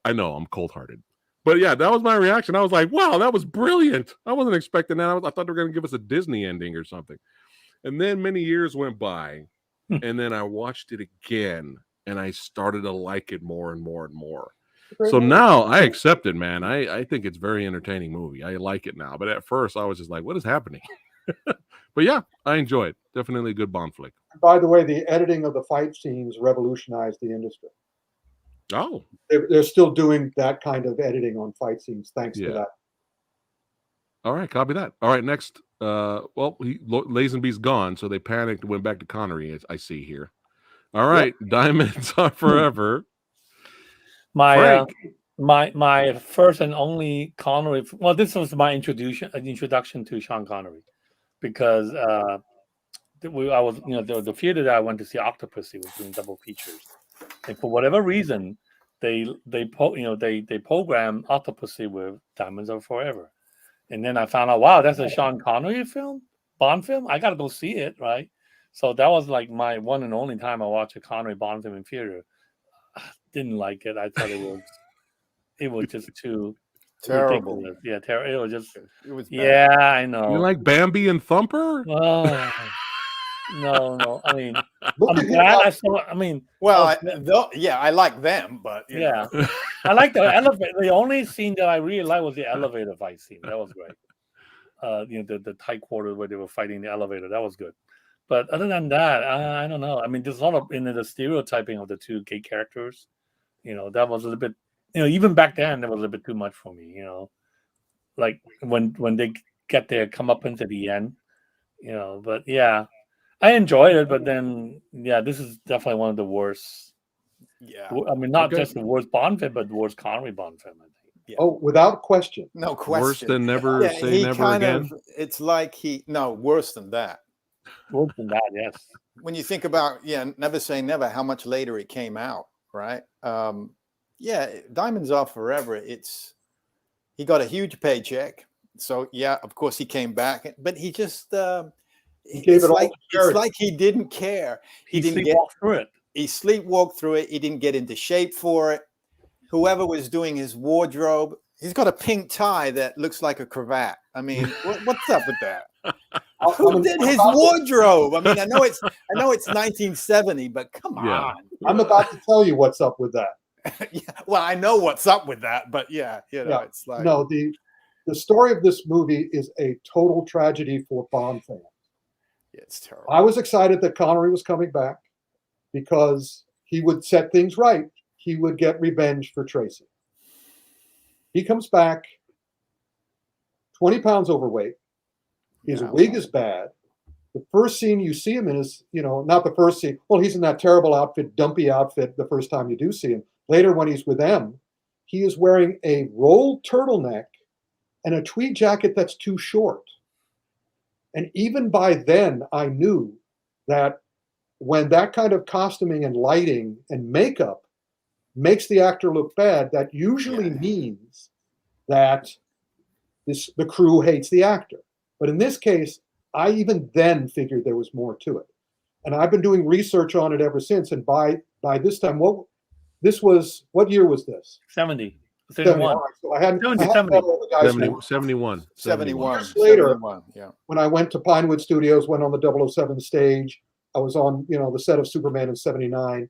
I know, I'm cold-hearted. But yeah, that was my reaction. I was like, wow, that was brilliant. I wasn't expecting that. I thought they were going to give us a Disney ending or something. And then many years went by, and then I watched it again, and I started to like it more and more and more. So now I accept it, man. I think it's a very entertaining movie. I like it now. But at first, I was just like, what is happening? But yeah, I enjoy it. Definitely a good Bond flick. By the way, the editing of the fight scenes revolutionized the industry. Oh, they're still doing that kind of editing on fight scenes thanks to that. All right, copy that. All right, next. Lazenby's gone, so they panicked and went back to Connery, as I see here. All right, Diamonds Are Forever. My first and only Connery. Well, this was my introduction to Sean Connery, because I was the theater that I went to see Octopussy was doing double features. And for whatever reason, they programmed Octopussy with Diamonds Are Forever, and then I found out, wow, that's a Sean Connery film, Bond film. I got to go see it, right? So that was like my one and only time I watched a Connery Bond film in theater. I didn't like it. I thought it was just too terrible. Ridiculous. Yeah, terrible. It was bad. Yeah, I know. You like Bambi and Thumper? Oh. No. I mean, I'm glad I saw. I mean, I like them, but yeah, I like the elevator. The only scene that I really liked was the elevator fight scene. That was great. The tight quarters where they were fighting the elevator. That was good. But other than that, I don't know. I mean, there's a lot of the stereotyping of the two gay characters. That was a little bit. Even back then, that was a little bit too much for me. Like when they get their comeuppance at the end. But yeah. I enjoyed it, but then, this is definitely one of the worst. Yeah, I mean, not just the worst Bond film, but the worst Connery Bond film, I think. Yeah. Oh, without question. No question. Worse than Never Say Never Again? It's like worse than that. Worse than that, yes. When you think about, Never Say Never, how much later it came out, right? Diamonds Are Forever, he got a huge paycheck. So, of course, he came back, but he just... It's like he didn't care. He didn't sleepwalked through it. He sleepwalked through it. He didn't get into shape for it. Whoever was doing his wardrobe, he's got a pink tie that looks like a cravat. I mean, what's up with that? Who did his wardrobe? I mean, I know it's 1970, but come on. I'm about to tell you what's up with that. Well, I know what's up with that, but it's like the story of this movie is a total tragedy for Bond fans. It's terrible. I was excited that Connery was coming back because he would set things right. He would get revenge for Tracy. He comes back 20 pounds overweight. His wig is bad. The first scene you see him in is, not the first scene. Well, he's in that terrible outfit, dumpy outfit the first time you do see him. Later, when he's with M, he is wearing a rolled turtleneck and a tweed jacket that's too short. And even by then, I knew that when that kind of costuming and lighting and makeup makes the actor look bad, that usually means that the crew hates the actor. But in this case, I even then figured there was more to it. And I've been doing research on it ever since. And by this time, what year was this? 70. 71. So I hadn't 70. all the guys 71. 71. Years later, 71, yeah. when I went to Pinewood Studios, went on the 007 stage, I was on, the set of Superman in 79.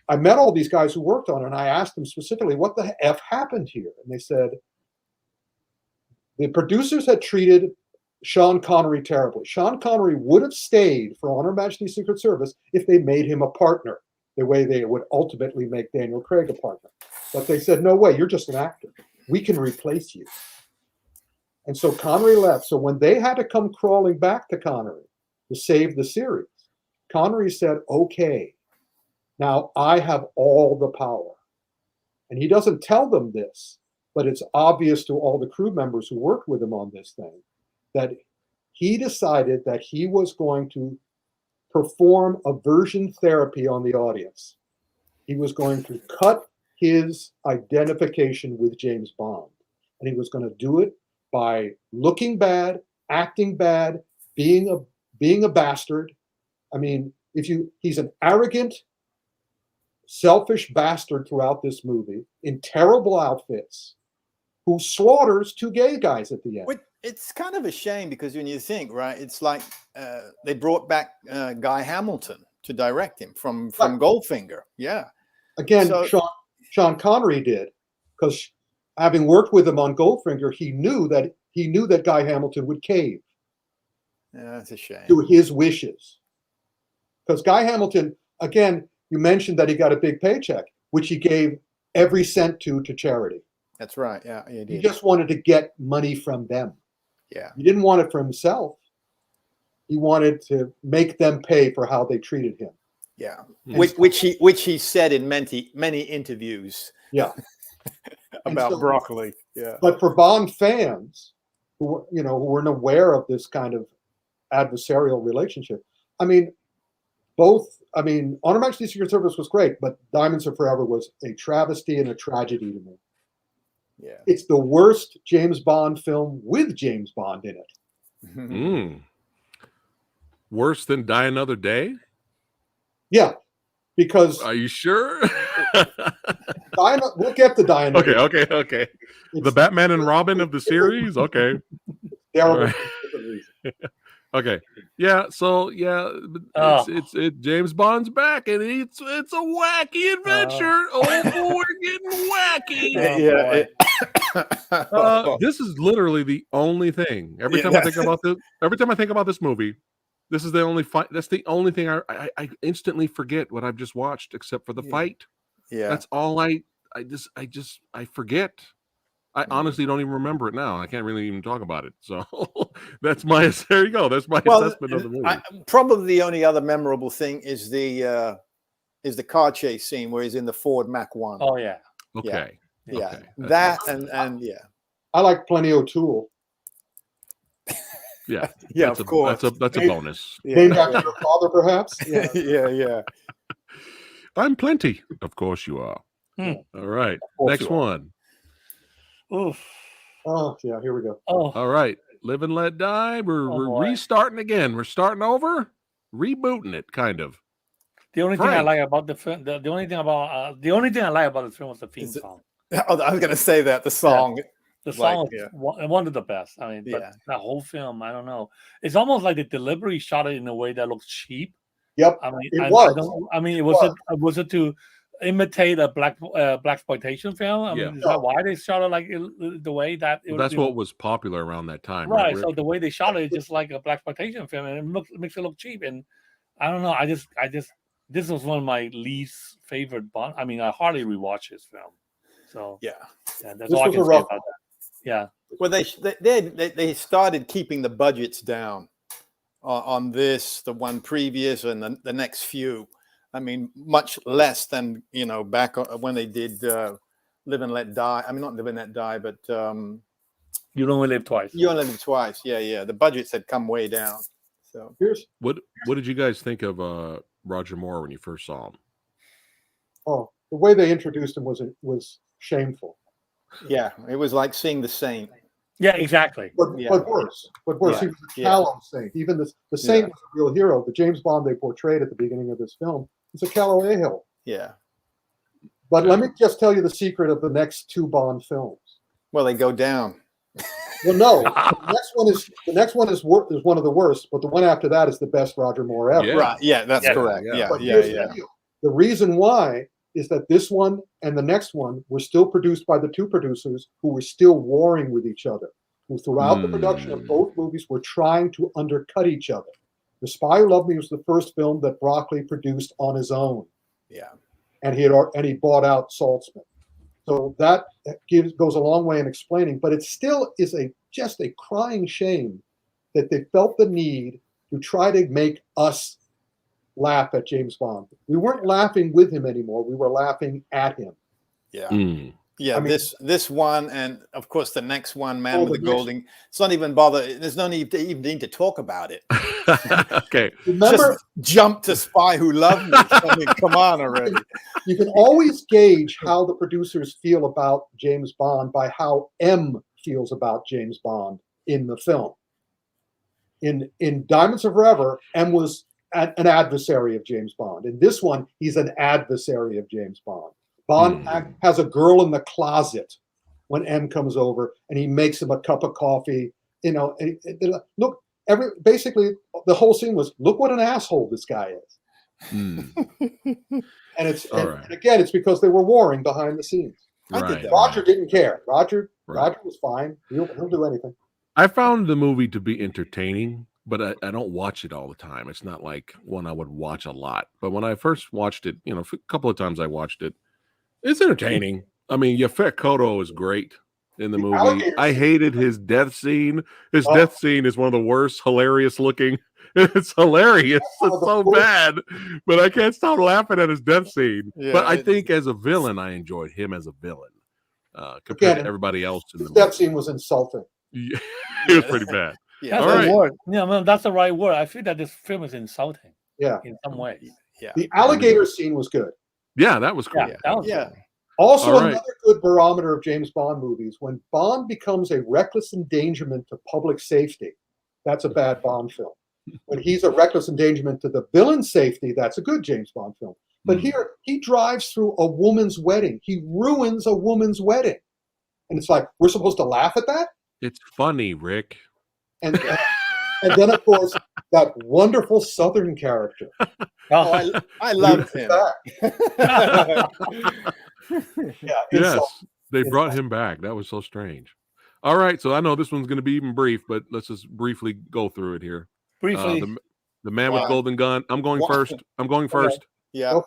I met all these guys who worked on it, and I asked them specifically, what the F happened here? And they said, the producers had treated Sean Connery terribly. Sean Connery would have stayed for On Her Majesty's Secret Service if they made him a partner, the way they would ultimately make Daniel Craig a partner. But they said, no way, you're just an actor. We can replace you. And so Connery left. So when they had to come crawling back to Connery to save the series, Connery said, okay, now I have all the power. And he doesn't tell them this, but it's obvious to all the crew members who worked with him on this thing that he decided that he was going to perform aversion therapy on the audience. He was going to cut his identification with James Bond. And he was going to do it by looking bad, acting bad, being a bastard. I mean, he's an arrogant, selfish bastard throughout this movie in terrible outfits who slaughters two gay guys at the end. It's kind of a shame because when you think, right, it's like they brought back Guy Hamilton to direct him from Goldfinger. Yeah. Again, so, Sean Connery did, because having worked with him on Goldfinger, he knew that Guy Hamilton would cave. Yeah, that's a shame. To his wishes. Because Guy Hamilton, again, you mentioned that he got a big paycheck, which he gave every cent to charity. That's right. Yeah, he just wanted to get money from them. Yeah. He didn't want it for himself. He wanted to make them pay for how they treated him. Yeah, which he said in many interviews. Yeah, about broccoli. Yeah, but for Bond fans who weren't aware of this kind of adversarial relationship, On Her Majesty's Secret Service was great, but Diamonds Are Forever was a travesty and a tragedy to me. Yeah, it's the worst James Bond film with James Bond in it. Worse than Die Another Day? Yeah, because... Are you sure? We'll get to Die Another Day. Okay. The Batman and Robin of the series? Okay. Right. Okay. Yeah, so it's James Bond's back and it's a wacky adventure. We're getting wacky. This is literally the only thing. Every time I think about this movie, this is the only fight. That's the only thing I instantly forget what I've just watched, except for the fight. Yeah, that's all I forget. I honestly don't even remember it now. I can't really even talk about it. So there you go. That's my assessment of the movie. Probably the only other memorable thing is the car chase scene where he's in the Ford Mach 1. Oh yeah. Okay. Yeah. Okay. That and yeah. I like Plenty O'Toole. Yeah. Yeah, of course. That's a bonus. Named after your father, perhaps? Yeah. Yeah. I'm Plenty. Of course you are. All right. Next one. Oof. Oh, yeah, here we go. Oh. All right. Live and Let Die. We're restarting again. We're starting over, rebooting it, kind of. The only thing I like about the film, the only thing I like about the film was the theme song. I was going to say that the song. Yeah. The song is one of the best. But that whole film, I don't know. It's almost like the delivery shot it in a way that looks cheap. Yep. Was it to imitate a blaxploitation film? Is that why they shot it like the way that? That's what was popular around that time, right? So the way they shot it is just like a blaxploitation film, and it makes it look cheap. And I don't know. I just this was one of my least favorite Bond. I hardly rewatch this film. So Yeah. that's This all I was can a say rough about that. Yeah. Well, they started keeping the budgets down on this, the one previous, and the next few. I mean, much less than back when they did Live and Let Die. I mean, not Live and Let Die, but You Only Live Twice. You Only Live Twice. Yeah. The budgets had come way down. So What did you guys think of Roger Moore when you first saw him? Oh, the way they introduced him was shameful. yeah, it was like seeing the Saint. Yeah, exactly. But worse. Yeah, He was a callow saint. Even the saint was a real hero. The James Bond they portrayed at the beginning of this film is a callow a-hole. Yeah. But let me just tell you the secret of the next 2 Bond films. Well, they go down. Well, no, the next one is one of the worst, but the one after that is the best Roger Moore ever. Yeah. Right. Yeah, that's correct. yeah. But here's the deal. The reason why is that this one and the next one were still produced by the 2 producers who were still warring with each other, who throughout the production of both movies were trying to undercut each other. The Spy Who Loved Me was the first film that Broccoli produced on his own. Yeah. And he bought out Saltzman. So that goes a long way in explaining, but it still is just a crying shame that they felt the need to try to make us laugh at James Bond. We weren't laughing with him anymore. We were laughing at him. Yeah. Yeah, I mean, this one, and of course the next one, Man with the Golding. It's not even bother. There's no need to talk about it. Okay. Remember, just jump to Spy Who Loved Me. I mean, come on already. You can always gauge how the producers feel about James Bond by how M feels about James Bond in the film. In Diamonds Are Forever, M was an adversary of James Bond. In this one, he's an adversary of James Bond. Bond has a girl in the closet when M comes over, and he makes him a cup of coffee. Look, basically the whole scene was, look what an asshole this guy is. And again, it's because they were warring behind the scenes. Roger didn't care. Roger was fine. He'll do anything. I found the movie to be entertaining, but I don't watch it all the time. It's not like one I would watch a lot. But when I first watched it, a couple of times I watched it, it's entertaining. I mean, Yaphet Kotto is great in the movie. I hated his death scene. His death scene is one of the worst, hilarious looking. It's hilarious. It's so bad, but I can't stop laughing at his death scene. Yeah, but I think as a villain, I enjoyed him as a villain compared to everybody else in the movie. His death scene was insulting. Yeah, it was pretty bad. That's the word. Yeah, that's the right word. I feel that this film is insulting. Yeah, in some ways. Yeah, the alligator scene was good. Yeah, that was cool. Yeah, that was good. Also, another good barometer of James Bond movies, when Bond becomes a reckless endangerment to public safety, that's a bad Bond film. When he's a reckless endangerment to the villain's safety, that's a good James Bond film. But here, he drives through a woman's wedding. He ruins a woman's wedding. And it's like, we're supposed to laugh at that? It's funny, Rick. And then, of course, that wonderful Southern character. I loved him. Yes, they brought him back. That was so strange. All right, so I know this one's going to be even brief, but let's just briefly go through it here. Briefly. The Man with Golden Gun. I'm going first. Okay. Yeah.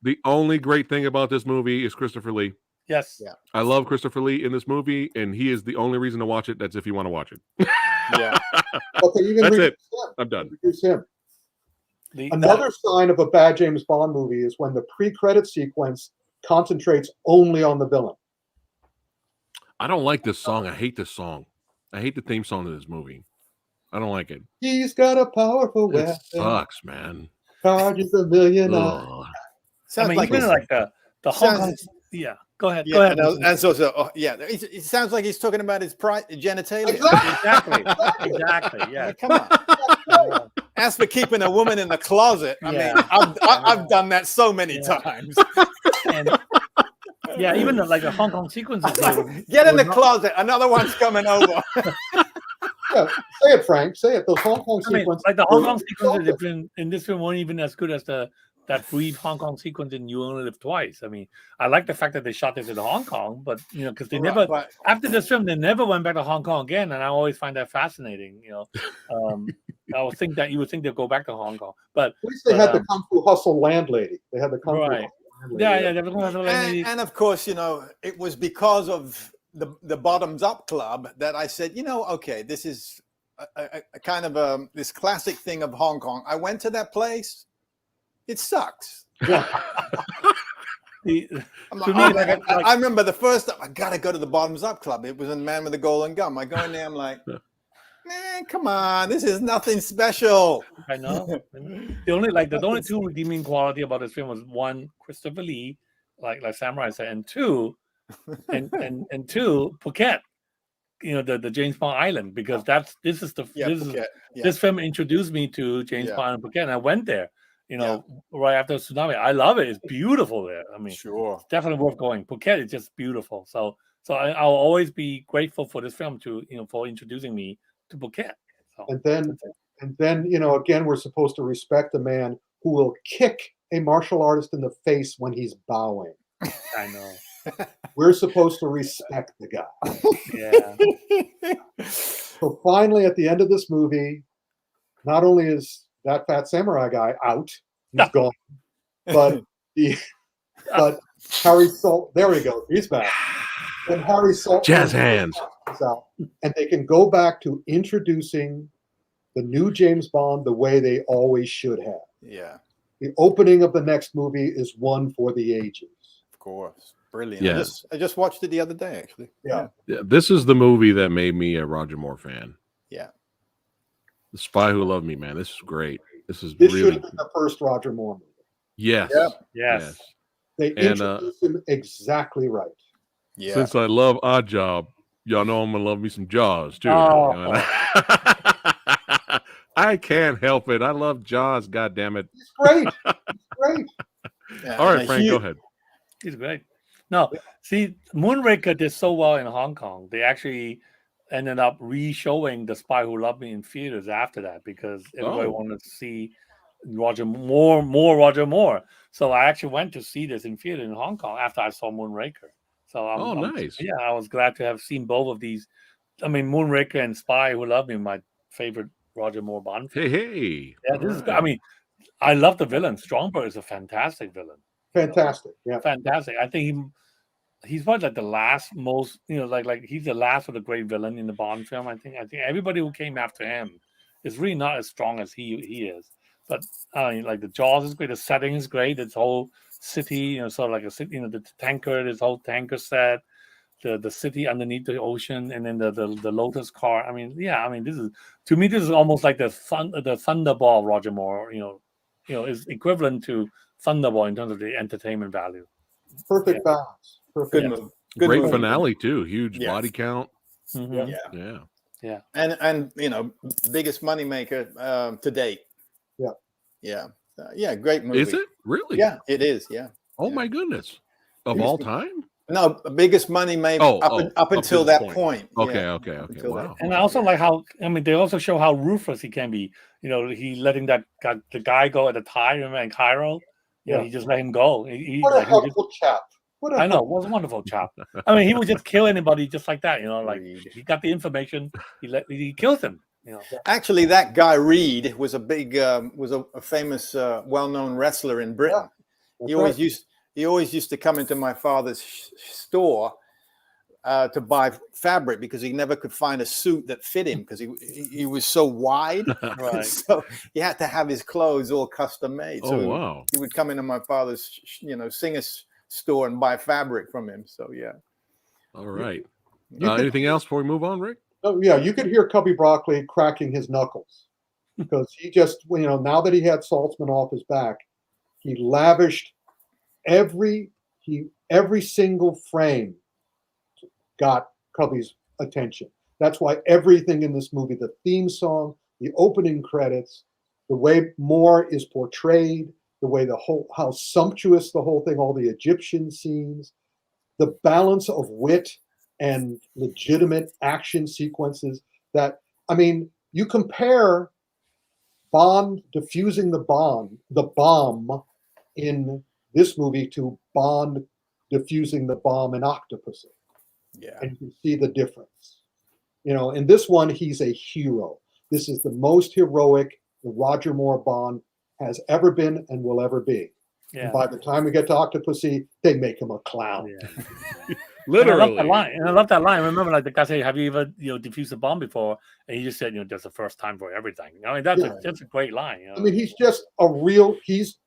The only great thing about this movie is Christopher Lee. Yes. Yeah. I love Christopher Lee in this movie, and he is the only reason to watch it. That's if you want to watch it. Yeah. That's it. I'm done. Him. Another sign of a bad James Bond movie is when the pre-credit sequence concentrates only on the villain. I don't like this song. I hate this song. I hate the theme song to this movie. I don't like it. He's got a powerful weapon. It sucks, man. Charges $1 million. Sounds like even like the Hong Kong. Yeah. Go ahead. Yeah, go ahead. And so it sounds like he's talking about his genitalia. Exactly. Yeah. I mean, come on. As for keeping a woman in the closet, I mean, I've done that so many times. And, even the Hong Kong sequences. Get in the closet. Another one's coming over. Yeah, say it, Frank. Say it. Those Hong Kong sequences. Like the Hong Kong sequences in this film weren't even as good as that brief Hong Kong sequence in You Only Live Twice. I mean, I like the fact that they shot this in Hong Kong, but because they never after this film they never went back to Hong Kong again, and I always find that fascinating. I would think they'd go back to Hong Kong, but at least they had the Kung Fu Hustle landlady. They had the Kung Fu. Yeah. They're gonna have to like And of course, you know, it was because of the bottoms up club that I said, you know, okay, this is a kind of this classic thing of Hong Kong. I went to that place. It sucks. Yeah. I'm like, I remember the first time I gotta go to the bottoms up club. It was in Man with the Golden Gum. I go in there, I'm like, man, come on, this is nothing special. I know. The only two redeeming quality about this film was one, Christopher Lee, like Samurai said, and two, and two, Phuket. You know, the James Bond Island, because this film introduced me to James Bond and Phuket, and I went there. You know, right after the tsunami. I love it. It's beautiful there. I mean, sure, it's definitely worth going. Phuket is just beautiful. So I'll always be grateful for this film for introducing me to Phuket. So, and then you know, again, we're supposed to respect a man who will kick a martial artist in the face when he's bowing. I know. We're supposed to respect the guy. Yeah. So finally, at the end of this movie, not only is that Phat Samurai guy out, he's gone, but Harry Salt, there we go, he's back. And Harry Salt jazz hands is out, and they can go back to introducing the new James Bond the way they always should have. Yeah. The opening of the next movie is one for the ages. Of course. Brilliant. Yeah. I just watched it the other day, actually. Yeah. This is the movie that made me a Roger Moore fan. Yeah. The Spy Who Loved Me, man. This is great. This Should really have been the first Roger Moore movie. yes. Yes. They introduced him exactly right. Yeah. Since I love Odd Job, y'all know I'm gonna love me some Jaws too. Oh. I can't help it. I love Jaws. God damn it! He's great. He's great. Yeah, All right, Frank, go ahead. He's great. No, see, Moonraker did so well in Hong Kong. They actually ended up re-showing The Spy Who Loved Me in theaters after that because everybody wanted to see Roger Moore, more Roger Moore. So I actually went to see this in theater in Hong Kong after I saw Moonraker. So nice. Yeah, I was glad to have seen both of these. I mean, Moonraker and Spy Who Loved Me, my favorite Roger Moore Bond film. Hey. Yeah, this is. I mean, I love the villain. Stromberg is a fantastic villain. Fantastic. Yeah. Fantastic. I think he's probably like the last most, like he's the last of the great villain in the Bond film. I think everybody who came after him is really not as strong as he is. But like the Jaws is great, the setting is great. This whole city, sort of like a city, the tanker, this whole tanker set, the city underneath the ocean, and then the Lotus car. I mean, this is almost like the Thunderball Roger Moore. Is equivalent to Thunderball in terms of the entertainment value. Perfect balance. Perfect. Good move. Great finale too. Huge body count. Mm-hmm. Yeah. And biggest moneymaker to date. Yeah. Great movie. Is it really? Yeah, it is. Yeah. Oh my goodness! Of all time? No, biggest money made up until that point. Okay. Wow. And I also like how they also show how ruthless he can be. He letting the guy go at the time in Cairo. He just let him go. What a helpful chap. I know, was a wonderful chap. I mean, he would just kill anybody just like that. Like he got the information, he kills him. Actually, that guy Reed was a famous, well-known wrestler in Britain. Yeah. He always used to come into my father's store to buy fabric because he never could find a suit that fit him because he was so wide. Right. So he had to have his clothes all custom made. So wow. he would come into my father's, singer's store and buy fabric from him. So yeah. All right. Anything else before we move on, Rick? Oh yeah, you could hear Cubby Broccoli cracking his knuckles because he just, now that he had Saltzman off his back, he lavished every single frame got Cubby's attention. That's why everything in this movie, the theme song, the opening credits, the way Moore is portrayed, the way how sumptuous the whole thing, all the Egyptian scenes, the balance of wit and legitimate action sequences you compare Bond defusing the bomb in this movie to Bond defusing the bomb in Octopussy. Yeah. And you can see the difference. In this one, he's a hero. This is the most heroic the Roger Moore Bond has ever been and will ever be. Yeah. And by the time we get to Octopussy, they make him a clown. Yeah. Literally. And I love that line. Remember, like the guy said, "Have you ever defused a bomb before?" And he just said, "That's the first time for everything." I mean, that's a great line. I mean, he's just a real. This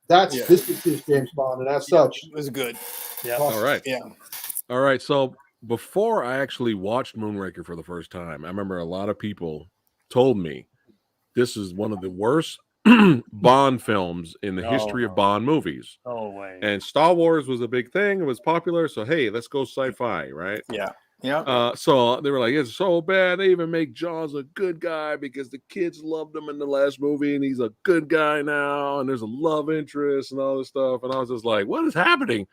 is his James Bond, and as such, it was good. Yeah. All right. Yeah. All right. So before I actually watched Moonraker for the first time, I remember a lot of people told me this is one of the worst Bond films in the history of Bond movies. No way. And Star Wars was a big thing. It was popular. So, hey, let's go sci-fi, right? Yeah. Yeah. So they were like, it's so bad. They even make Jaws a good guy because the kids loved him in the last movie and he's a good guy now. And there's a love interest and all this stuff. And I was just like, what is happening?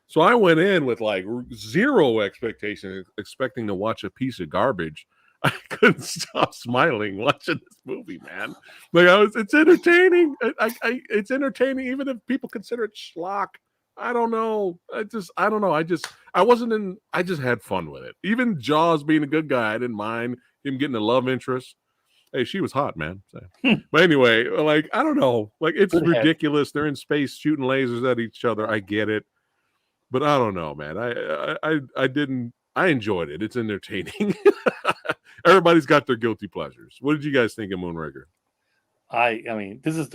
So I went in with like zero expectation, expecting to watch a piece of garbage. I couldn't stop smiling watching this movie, man. Like it's entertaining. It's entertaining, even if people consider it schlock. I don't know. I don't know. I just had fun with it. Even Jaws being a good guy, I didn't mind him getting a love interest. Hey, she was hot, man. But anyway, like, I don't know. Like, it's Good ridiculous. They're in space shooting lasers at each other. I get it. But I don't know, man. I enjoyed it. It's entertaining. Everybody's got their guilty pleasures. What did you guys think of Moonraker? I mean, this is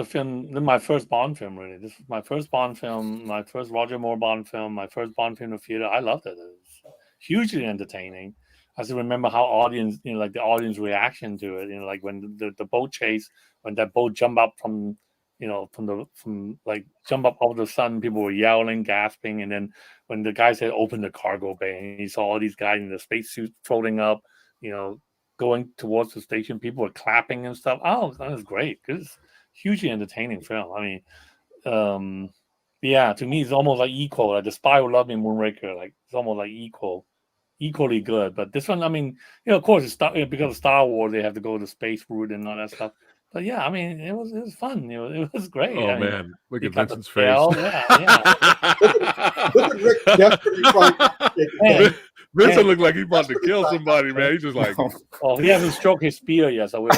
my first Bond film, really. This is my first Bond film, my first Roger Moore Bond film, my first Bond film in the theater. I loved it. It was hugely entertaining. I still remember how the audience reaction to it. Like when the boat chase, when that boat jumped up from jump up over the sun, people were yelling, gasping, and then when the guy said open the cargo bay, and you saw all these guys in the spacesuits floating up, going towards the station, people were clapping and stuff. Oh, that was great. It's hugely entertaining film. I mean, to me, it's almost like equal. Like The Spy Who Loved Me, Moonraker, like it's almost like equally good. But this one, I mean, of course, because of Star Wars, they have to go to the space route and all that stuff. But yeah, I mean, it was fun. It was great. Oh, man, look at Vincent's face. Yeah. Look at Rick desperately trying to Man, Vincent looked like he's about to kill somebody, man. He's just like, oh, he hasn't stroked his spear yet, so I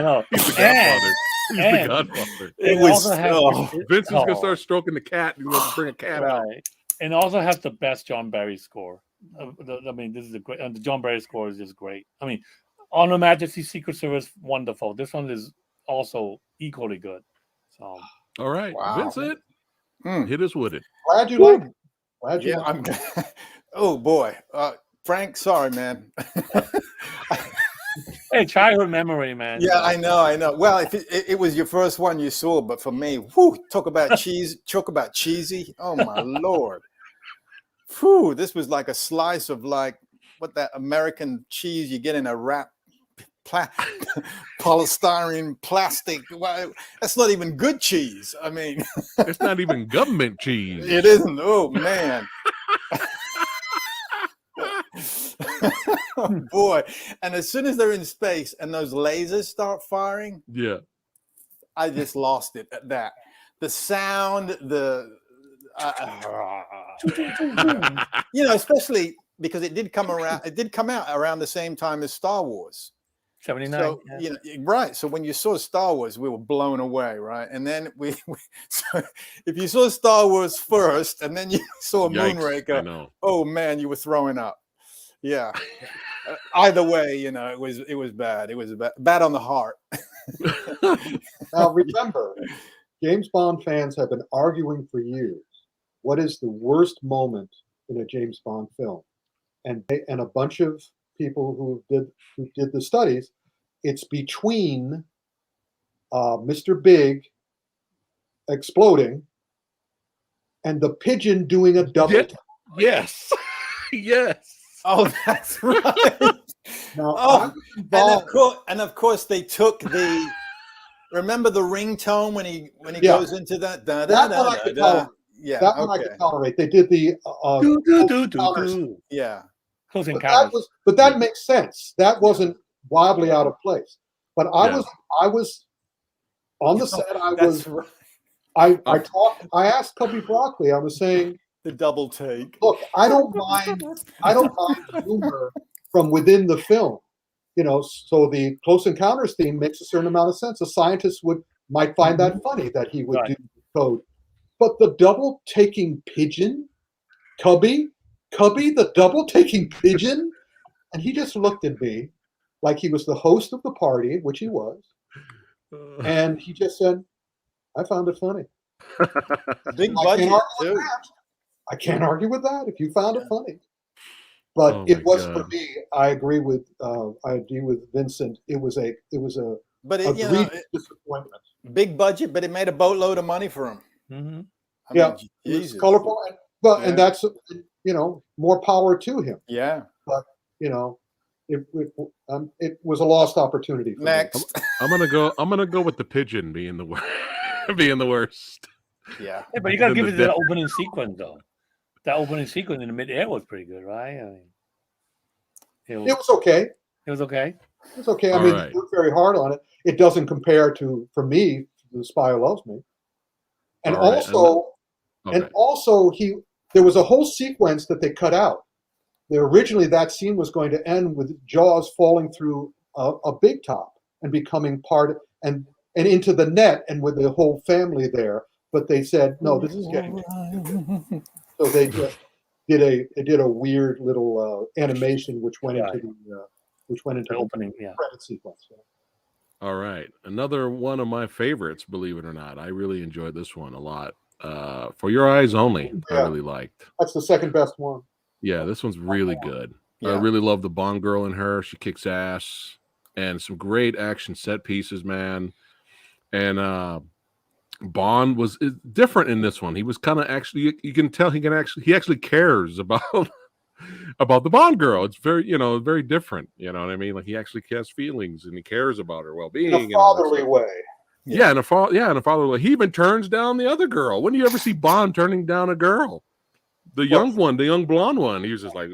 know. He's the Godfather. He's the Godfather. Vincent's gonna start stroking the cat. He's gonna bring a cat out. And it also has the best John Barry score. I mean, this is the John Barry score is just great. I mean, on the Majesty Secret Service, wonderful. This one is also equally good. So, all right, wow. Vincent, hit us with it. Glad you like it. Glad you like it. Oh boy, Frank, sorry, man. Hey, childhood memory, man. Yeah, I know. Well, if it was your first one you saw, but for me, talk about cheesy. Oh my Lord. This was like a slice of like what that American cheese you get in a wrap. Polystyrene plastic. Well, that's not even good cheese. I mean, it's not even government cheese. It isn't. Oh man. Oh boy. And as soon as they're in space and those lasers start firing, I just lost it at that. The sound, especially because it did come out around the same time as Star Wars. 79. So, right. So when you saw Star Wars, we were blown away, right? And then so if you saw Star Wars first and then you saw Moonraker, oh man, you were throwing up. Yeah. Either way, it was bad. It was bad on the heart. Now remember, James Bond fans have been arguing for years. What is the worst moment in a James Bond film? And a bunch of people who did the studies, it's between Mr. Big exploding and the pigeon doing a double. Yes. Yes. Oh, that's right. Now, and of course they took the. Remember the ringtone when he goes into that. That one I could tolerate. Yeah, that one I could tolerate. They did the. Yeah. But that makes sense. That wasn't wildly out of place. But I was on the set. I asked Cubby Broccoli. I was saying the double take. Look, I don't mind humor from within the film. So the Close Encounters theme makes a certain amount of sense. A scientist might find that funny that he would do code. But the double taking pigeon, Cubby, the double taking pigeon, and he just looked at me like he was the host of the party, which he was, and he just said, "I found it funny." Big I budget can't argue with too. that. I can't argue with that if you found it funny. But Oh it my was God. for me. I agree with Vincent. It was a But it, you know, egregious disappointment. big budget, but it made a boatload of money for him. Mm-hmm. I Yeah, mean, it was Jesus. colorful, and Yeah. and that's more power to him. Yeah. It was a lost opportunity. For me. Next. I'm gonna go with the pigeon being the worst. being the worst. Yeah. Yeah, but you gotta Then give it the that opening sequence though. That opening sequence in the mid-air was pretty good, right? I mean, It was okay. It was okay. It was okay. I All mean, right. they worked very hard on it. It doesn't compare to, for me, The Spy Who Loves Me. And All right, also, there was a whole sequence that they cut out. Originally, that scene was going to end with Jaws falling through a big top and becoming part and into the net and with the whole family there. But they said, no, this is getting so they just did a weird little animation which went into the opening, yeah. credit sequence. Yeah. All right. Another one of my favorites, believe it or not. I really enjoyed this one a lot. For Your Eyes Only, I really liked. That's the second best one. Yeah, this one's really good. Yeah. I really love the Bond girl in her. She kicks ass. And some great action set pieces, man. And Bond was different in this one. He was kind of actually, you can tell he actually cares about the Bond girl. It's very, very different. You know what I mean? Like he actually has feelings and he cares about her well-being. In a fatherly way. Yeah, in a fatherly way. He even turns down the other girl. When do you ever see Bond turning down a girl? The young one, the young blonde one. He was just like,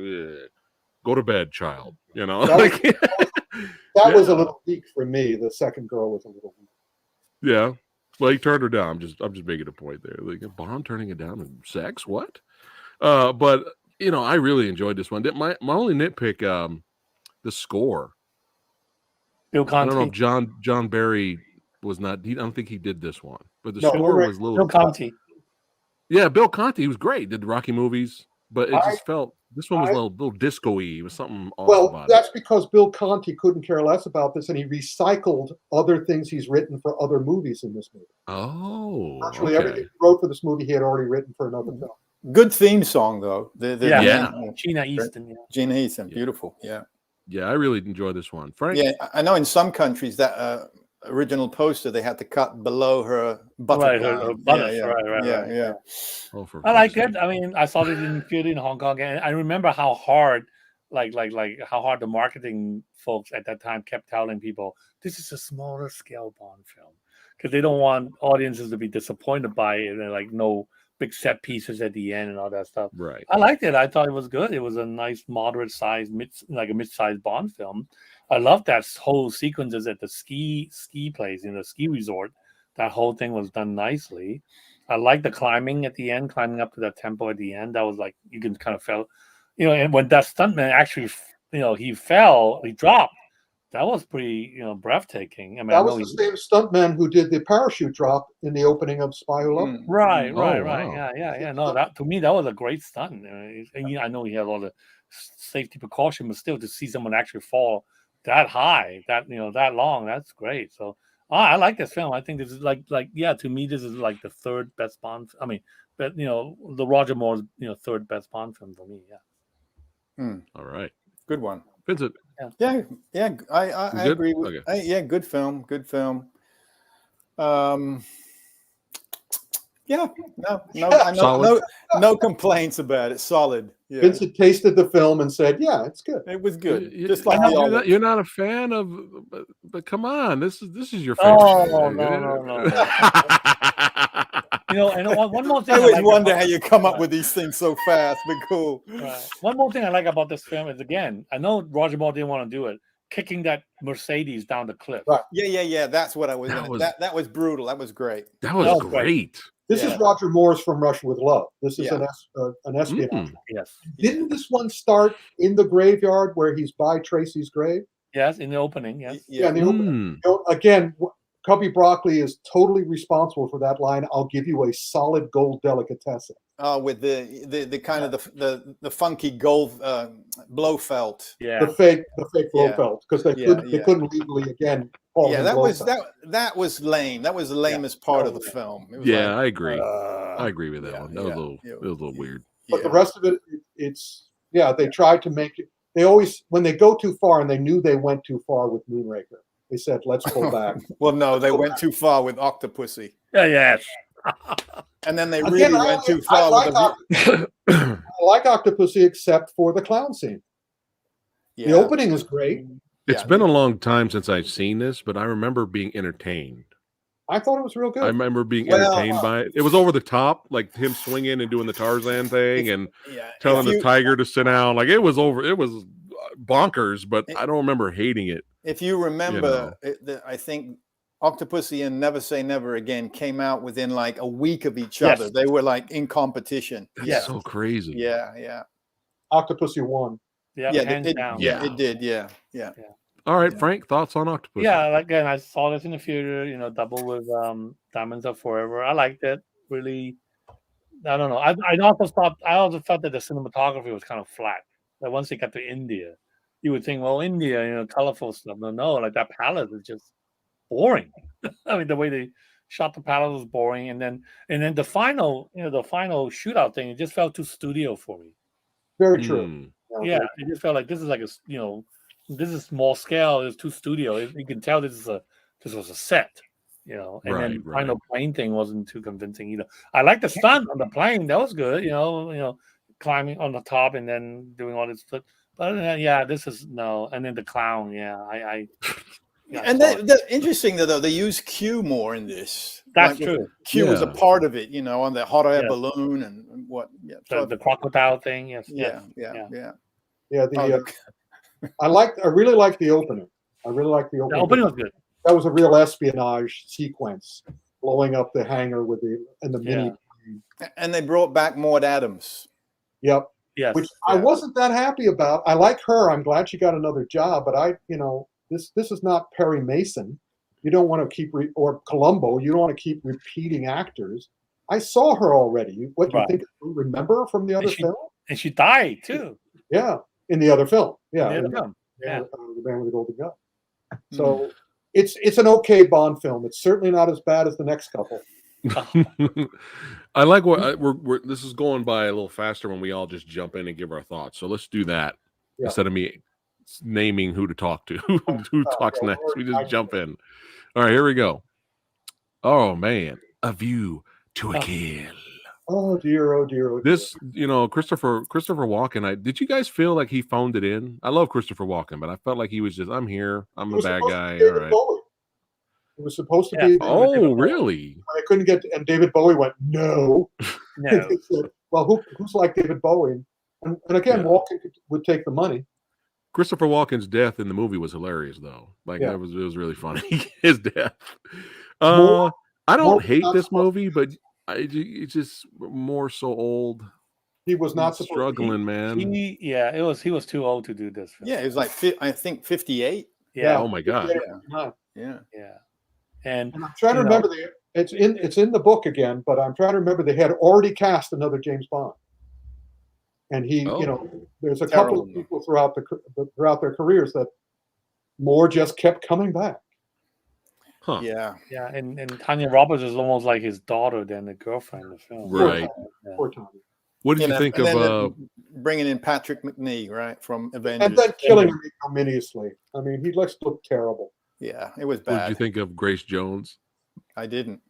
go to bed, child. That was a little weak for me. The second girl was a little weak. Yeah. Well, he turned her down. I'm just making a point there. Like Bond turning it down in sex? What? But I really enjoyed this one. My only nitpick, the score. Bill Conti. I don't know if John Barry was not. I don't think he did this one, but the No, score was a little. Bill Conti. Yeah, Bill Conti. He was great. Did the Rocky movies, but it just felt this one was a little disco-y. It was something off about that's it. because Bill Conti couldn't care less about this, and he recycled other things he's written for other movies in this movie. Oh, Virtually everything he wrote for this movie, he had already written for another film. Good theme song though. Gina Easton. Yeah. Gina Easton, beautiful. Yeah. Yeah, I really enjoyed this one. Frank? Yeah, I know in some countries that original poster they had to cut below her buttock. Her buttocks, right. Yeah. Oh, for I like fuck's it. I mean, I saw it in theater in Hong Kong, and I remember how hard, like how hard the marketing folks at that time kept telling people this is a smaller scale Bond film because they don't want audiences to be disappointed by it and like no big set pieces at the end and all that stuff. Right. I liked it. I thought it was good. It was a nice, moderate size, a mid-sized Bond film. I love that whole sequences at the ski place in the ski resort. That whole thing was done nicely. I like the climbing at the end, climbing up to that tempo at the end. That was like you can kind of feel, and when that stuntman actually, he fell, he dropped. That was pretty, breathtaking. I mean, that was the same stuntman who did the parachute drop in the opening of Spy Who Loved Me. Right. Wow. Yeah. No, that to me that was a great stunt. And I know he had all the safety precaution, but still to see someone actually fall that high, that long, that's great. So I like this film. I think this is like to me this is like the third best Bond. I mean, but the Roger Moore's third best Bond film for me. Yeah. All right. Good one. Vincent. Yeah. I agree with. Okay. Good film. Yeah. No complaints about it. Solid. Yeah. Vincent tasted the film and said, "Yeah, it's good. It was good." Just like you're not a fan of, but come on, this is your favorite. Oh no. And one more thing. I always wonder how you come up with these things so fast, but cool. Right. One more thing I like about this film is, again, I know Roger Moore didn't want to do it, kicking that Mercedes down the cliff. Right. Yeah. That's what I was. That was brutal. That was great. That was great. This is Roger Moore's From Russia with Love. This is an espionage. Yes. Didn't this one start in the graveyard where he's by Tracy's grave? Yes, in the opening. Yes. Yeah, in the opening. Again, Cubby Broccoli is totally responsible for that line. I'll give you a solid gold delicatessen. With the kind of the funky gold Blofeld. The fake Blofeld, because they couldn't legally again. That was lame. That was the lamest part of the film. It was I agree. I agree with that one. That was a little weird. But the rest of it, they tried to make it. They always, when they go too far, and they knew they went too far with Moonraker, they said, "Let's pull back." Well, no, they went too far with Octopussy. Yes. And then they really went too far. I like Octopussy, except for the clown scene. The opening is great. It's been a long time since I've seen this, but I remember being entertained. I thought it was real good. I remember being entertained by it. It was over the top, like him swinging and doing the Tarzan thing and telling the tiger to sit down. Like it was bonkers, but I don't remember hating it. If you remember, I think Octopussy and Never Say Never Again came out within like a week of each other. They were like in competition. That's so crazy. Yeah. Octopussy won. It did. Yeah. All right, Frank, thoughts on Octopussy? Yeah, again, I saw this in the theater, double with Diamonds Are Forever. I liked it. Really, I don't know. I also felt that the cinematography was kind of flat. That once they got to India, you would think, well, India, colorful stuff. No, like that palace is just boring. I mean, the way they shot the palace was boring, and then the final, the final shootout thing, it just felt too studio for me. Very true. Yeah, it just felt like this is like this is small scale. It's too studio. You can tell this was a set, And then the final plane thing wasn't too convincing either. I like the stunt on the plane. That was good. Climbing on the top and then doing all this. But this is no. And then the clown. And the interesting though, they use Q more in this. That's true. Q was a part of it, on the hot air balloon and what. Yeah, the crocodile thing. Yes. Yeah. I really like the opening. The opening was good. That was a real espionage sequence, blowing up the hangar with the mini. And they brought back Maud Adams. Yep. Yes. Which I wasn't that happy about. I like her. I'm glad she got another job, but this is not Perry Mason. You don't want to keep or Columbo. You don't want to keep repeating actors. I saw her already. What do you think? Remember her from the other film? And she died too. Yeah, in the other film. The Man with the Golden Gun. So it's an okay Bond film. It's certainly not as bad as the next couple. I like what we're this is going by a little faster when we all just jump in and give our thoughts. So let's do that instead of me naming who to talk to. Who talks next? We just jump in. All right, here we go. Oh man, A View to a Kill. Oh dear. This, Christopher Walken. Did you guys feel like he phoned it in? I love Christopher Walken, but I felt like he was just, I'm here. I'm a bad guy. All right. It was supposed to be. Oh, really? I couldn't get, and David Bowie went, no. Said, well, who's like David Bowie? And again, Walken would take the money. Christopher Walken's death in the movie was hilarious, though. Like it was really funny. His death. I don't hate this movie, but it's just more so old. He was not struggling, man. He was too old to do this. Yeah, he was like I think 58. Yeah. Oh my God. Yeah. And I'm trying to remember it's in the book again, but I'm trying to remember they had already cast another James Bond, and he, there's a couple of people throughout their careers that more just kept coming back. Huh. Yeah. And Tanya Roberts is almost like his daughter than the girlfriend in the film. Right. Poor Tanya. What did you think of bringing in Patrick McNee, right, from Avengers, and then killing him ignominiously? I mean, he looked terrible. Yeah, it was bad. What did you think of Grace Jones? I didn't.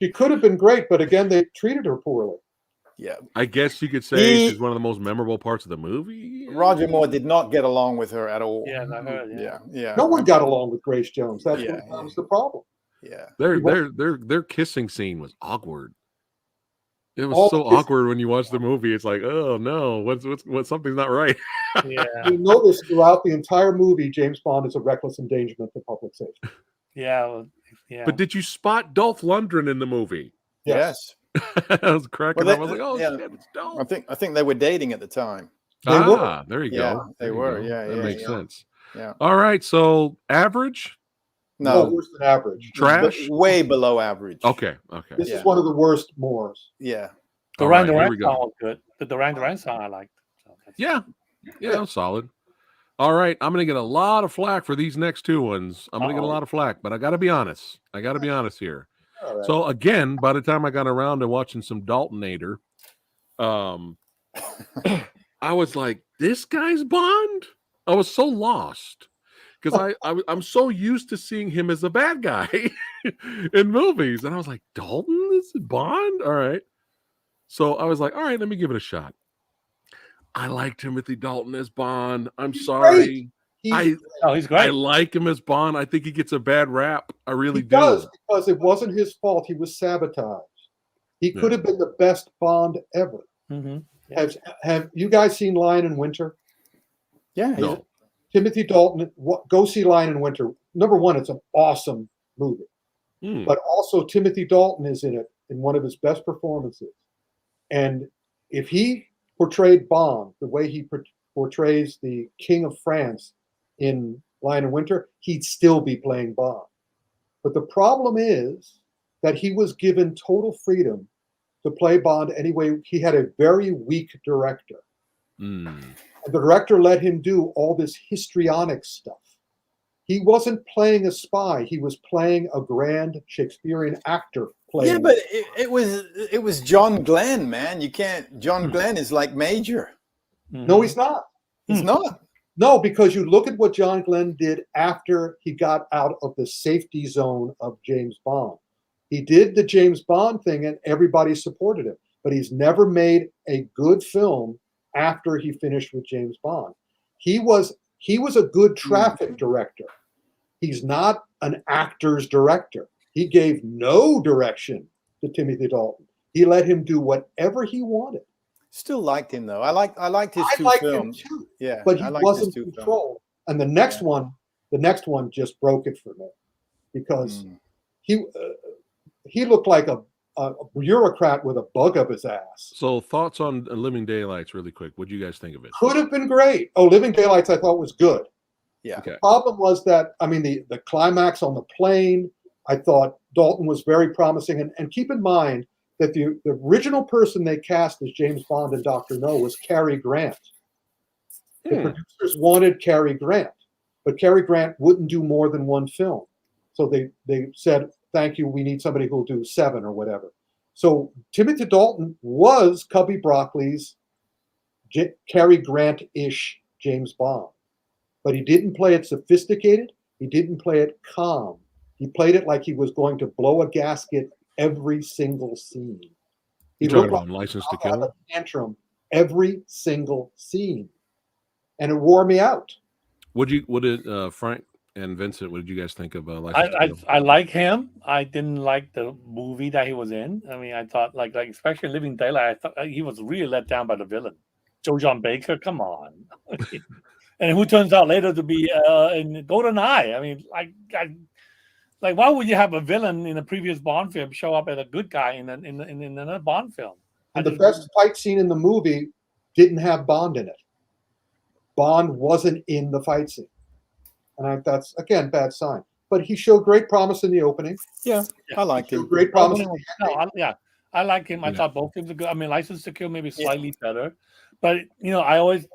She could have been great, but again, they treated her poorly. Yeah, I guess you could say she's one of the most memorable parts of the movie. Roger Moore did not get along with her at all. Yeah, I heard. Yeah. No one got along with Grace Jones. That was the problem. Yeah, their kissing scene was awkward. It was so awkward when you watch the movie. It's like, oh no, what's something's not right. Yeah, you notice throughout the entire movie, James Bond is a reckless endangerment to public safety. Yeah. But did you spot Dolph Lundgren in the movie? Yes. I was cracking up. I was like, oh shit, it's Dolph. I think they were dating at the time. There you go. They were. Yeah, that makes sense. Yeah. All right. So average, No, No, worse than average. trash. way below average. Okay. Okay. This Yeah. is one of the worst Moors. Yeah. The All Duran right, here Duran we go. song was good. The Duran Duran song I liked. So Yeah. Yeah. Solid. All right. I'm going to get a lot of flack for these next two ones. I'm going to get a lot of flack, but I got to be honest. Here. All right. So again, by the time I got around to watching some Daltonator, I was like, this guy's Bond? I was so lost because I'm so used to seeing him as a bad guy in movies. And I was like, Dalton is Bond? All right. So I was like, all right, let me give it a shot. I like Timothy Dalton as Bond. I'm sorry. He's he's great. I like him as Bond. I think he gets a bad rap. I really He do. does, because it wasn't his fault. He was sabotaged. He could have been the best Bond ever. Mm-hmm. Have you guys seen Lion in Winter? Yeah. No. Timothy Dalton, go see Lion in Winter. Number one, it's an awesome movie. Hmm. But also Timothy Dalton is in it in one of his best performances. And if he portrayed Bond the way he portrays the King of France in Lion in Winter, he'd still be playing Bond. But the problem is that he was given total freedom to play Bond anyway. He had a very weak director. Mm. And the director let him do all this histrionic stuff. He wasn't playing a spy. He was playing a grand Shakespearean actor. Playing. Yeah, but it was John Glenn, man. You can't. John Glenn is like Major. No, he's not. He's not. No, because you look at what John Glenn did after he got out of the safety zone of James Bond. He did the James Bond thing and everybody supported him, but he's never made a good film after he finished with James Bond. He was a good traffic director. He's not an actor's director. He gave no direction to Timothy Dalton. He let him do whatever he wanted. Still liked him though. I liked his two films. Him too, yeah, but he I liked wasn't his two controlled. And the next one just broke it for me, because he looked like a bureaucrat with a bug up his ass. So thoughts on Living Daylights really quick. What do you guys think of it? Could have been great. Oh, Living Daylights I thought was good. Yeah. Okay. The problem was that, I mean, the climax on the plane, I thought Dalton was very promising. And keep in mind that the original person they cast as James Bond and Dr. No was Cary Grant. The producers wanted Cary Grant, but Cary Grant wouldn't do more than one film. So they said, thank you, we need somebody who'll do 7 or whatever. So Timothy Dalton was Cubby Broccoli's Cary Grant-ish James Bond. But he didn't play it sophisticated. He didn't play it calm. He played it like he was going to blow a gasket every single scene. He You talking looked about like License to he had Kill? a tantrum every single scene. And it wore me out. What did Frank and Vincent, what did you guys think of License to Kill? I like him. I didn't like the movie that he was in. I mean, I thought like especially Living Daylight, I thought he was really let down by the villain, Joe John Baker. Come on. And who turns out later to be in GoldenEye. I mean, like why would you have a villain in a previous Bond film show up as a good guy in another Bond film? And the best fight scene in the movie didn't have Bond in it. Bond wasn't in the fight scene. And that's, again, bad sign. But he showed great promise in the opening. Yeah, I liked him. Great promise. I like him. I thought both films are good. I mean, License to Kill maybe slightly better. But, I always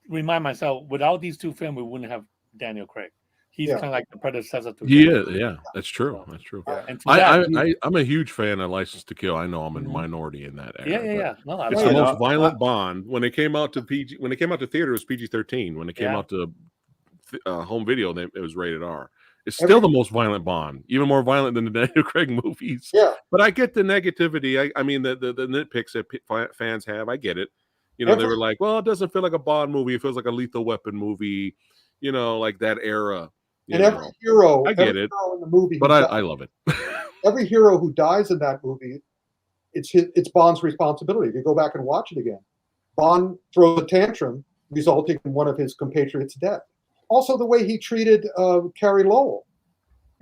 remind myself, without these two films, we wouldn't have Daniel Craig. He's kind of like the predecessor to Yeah, that's true. That's true. Yeah. And I'm a huge fan of License to Kill. I know I'm a minority in that area. Yeah. No, It's the most violent Bond. When it came out to theater, it was PG-13. When it came out to home video, it was rated R. It's still the most violent Bond, even more violent than the Daniel Craig movies. Yeah. But I get the negativity. I mean, the nitpicks that fans have. I get it. They were like, well, it doesn't feel like a Bond movie. It feels like a Lethal Weapon movie, like that era. Every hero, I get it. hero in the movie, but I love it. Every hero who dies in that movie, it's Bond's responsibility. If you go back and watch it again, Bond throws a tantrum, resulting in one of his compatriots' death. Also, the way he treated Carrie Lowell.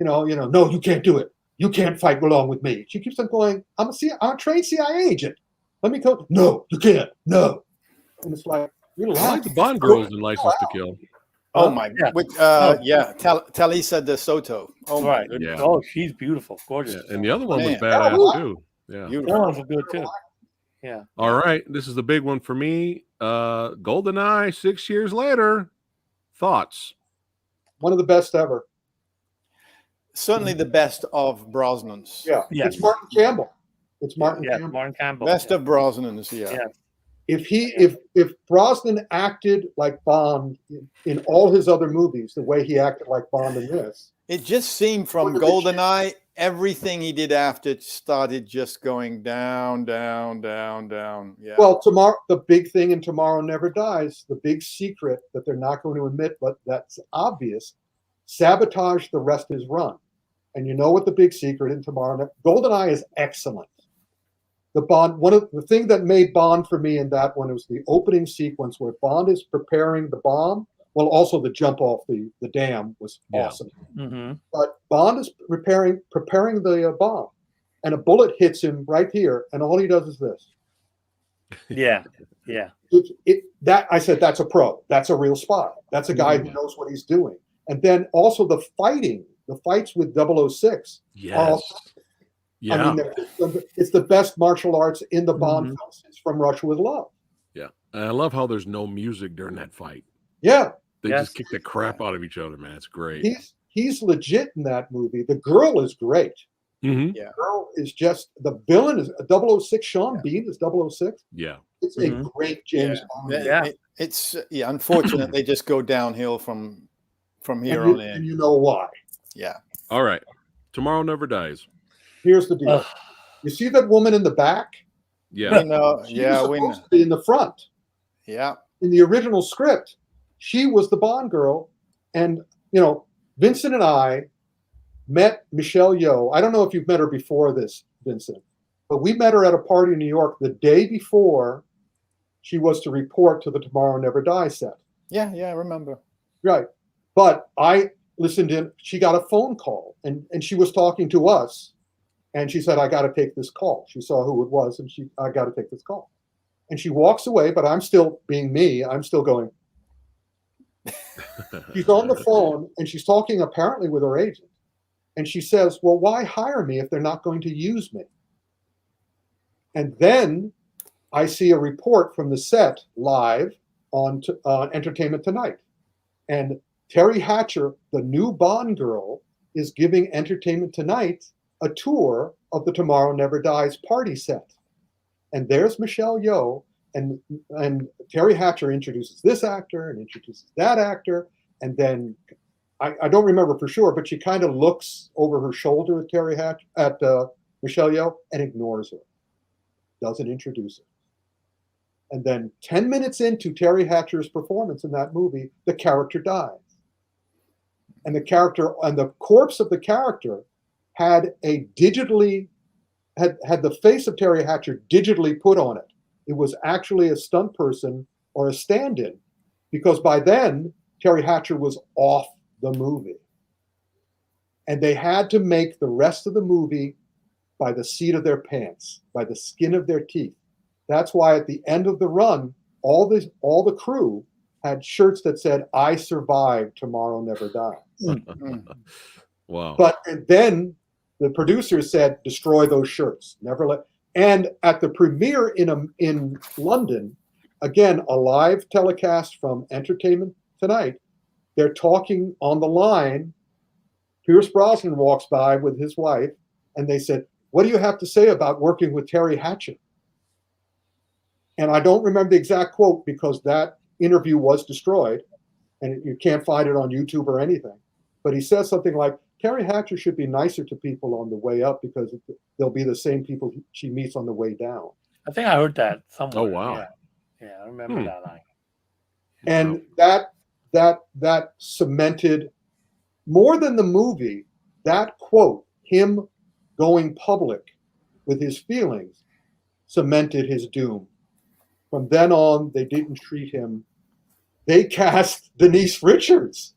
No, you can't do it. You can't fight along with me. She keeps on going, I'm a trained CIA agent. Let me go. No, you can't. No. And it's like, I like the Bond girls in License to Kill. Oh my! Yeah. Yeah, Talisa de Soto. Oh my! Right. Yeah. Oh, she's beautiful, gorgeous. Yeah, and the other one was Man. badass too. Yeah. Beautiful. That one's good too. Yeah. All right, this is the big one for me. GoldenEye 6 years later. Thoughts? One of the best ever. Certainly the best of Brosnan's. Yeah. Yes. It's Martin Campbell. It's Martin Yeah. Campbell. Martin Campbell. Best of Brosnan's. Yeah. Yeah. If Brosnan acted like Bond in all his other movies, the way he acted like Bond in this, It just seemed from GoldenEye, everything he did after started just going down, down, down, down. Yeah. well, tomorrow, the big thing in Tomorrow Never Dies, the big secret that they're not going to admit, but that's obvious, sabotage the rest of his run. And you know what the big secret in GoldenEye is excellent. One of the thing that made Bond for me in that one was the opening sequence where Bond is preparing the bomb. Well, also the jump off the dam was awesome. Mm-hmm. But Bond is preparing the bomb, and a bullet hits him right here, and all he does is this. Yeah. Yeah. I said that's a pro. That's a real spy. That's a guy who knows what he's doing. And then also the fights with 006. Yes. Yeah. I mean, it's the best martial arts in the Bond films since From Russia with Love. Yeah. And I love how there's no music during that fight. Yeah. They just kick the crap out of each other, man. It's great. He's legit in that movie. The girl is great. Mm-hmm. Yeah. The girl is just, the villain is 006. Sean Bean is 006. Yeah. It's a great James Bond. Yeah. It's unfortunate they just go downhill from here on in. And you know why. Yeah. All right. Tomorrow Never Dies. Here's the deal. You see that woman in the back? Yeah. We know. She was supposed to be in the front. Yeah. In the original script, she was the Bond girl. And, Vincent and I met Michelle Yeoh. I don't know if you've met her before this, Vincent, but we met her at a party in New York the day before she was to report to the Tomorrow Never Dies set. Yeah, I remember. Right. But I listened in, she got a phone call and she was talking to us and she said, I got to take this call. She saw who it was and I got to take this call. And she walks away, but I'm still being me. I'm still going. She's on the phone and she's talking apparently with her agent. And she says, well, why hire me if they're not going to use me? And then I see a report from the set live on Entertainment Tonight. And Terry Hatcher, the new Bond girl, is giving Entertainment Tonight a tour of the Tomorrow Never Dies party set. And there's Michelle Yeoh, and Terry Hatcher introduces this actor and introduces that actor. And then I don't remember for sure, but she kind of looks over her shoulder at Michelle Yeoh and ignores her. Doesn't introduce her. And then 10 minutes into Terry Hatcher's performance in that movie, the character dies. And the corpse of the character had the face of Terry Hatcher digitally put on it. It was actually a stunt person or a stand-in, because by then Terry Hatcher was off the movie. And they had to make the rest of the movie by the seat of their pants, by the skin of their teeth. That's why at the end of the run, all the crew had shirts that said, I survived, Tomorrow Never Dies. Wow. But then the producers said, destroy those shirts. Never let. And at the premiere in London, again, a live telecast from Entertainment Tonight, they're talking on the line. Pierce Brosnan walks by with his wife, and they said, what do you have to say about working with Terry Hatcher? And I don't remember the exact quote because that interview was destroyed, and you can't find it on YouTube or anything. But he says something like, Terry Hatcher should be nicer to people on the way up because they'll be the same people she meets on the way down. I think I heard that somewhere. Oh, wow. Yeah, I remember that line. And that cemented, more than the movie, that quote, him going public with his feelings, cemented his doom. From then on, they didn't treat him. They cast Denise Richards.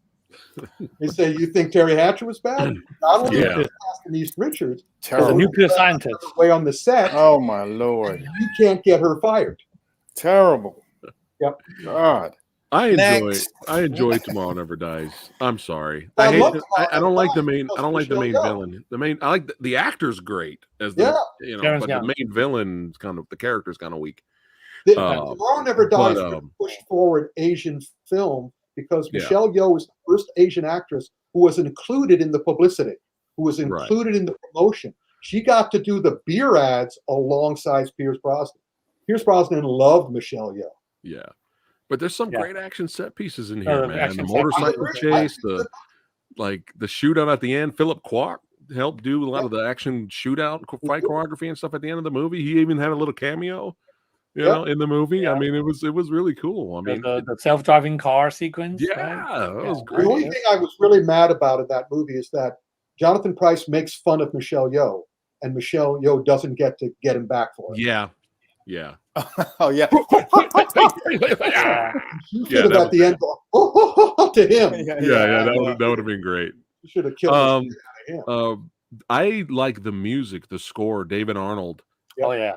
They say, you think Terry Hatcher was bad? Not only did they cast Denise Richards, As a nuclear scientist. way on the set. Oh my Lord! You can't get her fired. Terrible. Yep. God. I Next. enjoy Tomorrow Never Dies. I'm sorry. I I hate. love the- Tomorrow I don't Never like the Dies main. I because don't like the main Michelle Yeoh. villain. The main. I like the actor's great as the Yeah. but the main villain's kind of the character's kind of weak. Tomorrow Never Dies but, pushed forward Asian film because Yeah. Michelle Yeoh was the first Asian actress who was included in the publicity, who was Right. included in the promotion. She got to do the beer ads alongside Pierce Brosnan. Pierce Brosnan loved Michelle Yeoh. Yeah, but there's some Yeah. great action set pieces in here, the man. The action set motorcycle pieces. chase, the shootout at the end. Philip Kwok helped do a lot of the action shootout fight choreography and stuff at the end of the movie. He even had a little cameo, you know, in the movie. Yeah. I mean, it was really cool. I mean, the self-driving car sequence. yeah, right? that was Yeah. great. The only thing I was really mad about in that movie is that Jonathan Pryce makes fun of Michelle Yeoh, and Michelle Yeoh doesn't get to get him back for it. Yeah. Oh yeah. She should Yeah, have that at the end gone, to him. Yeah, that would have been great. You should have killed Um, him. I like the music, the score. David Arnold Oh yeah.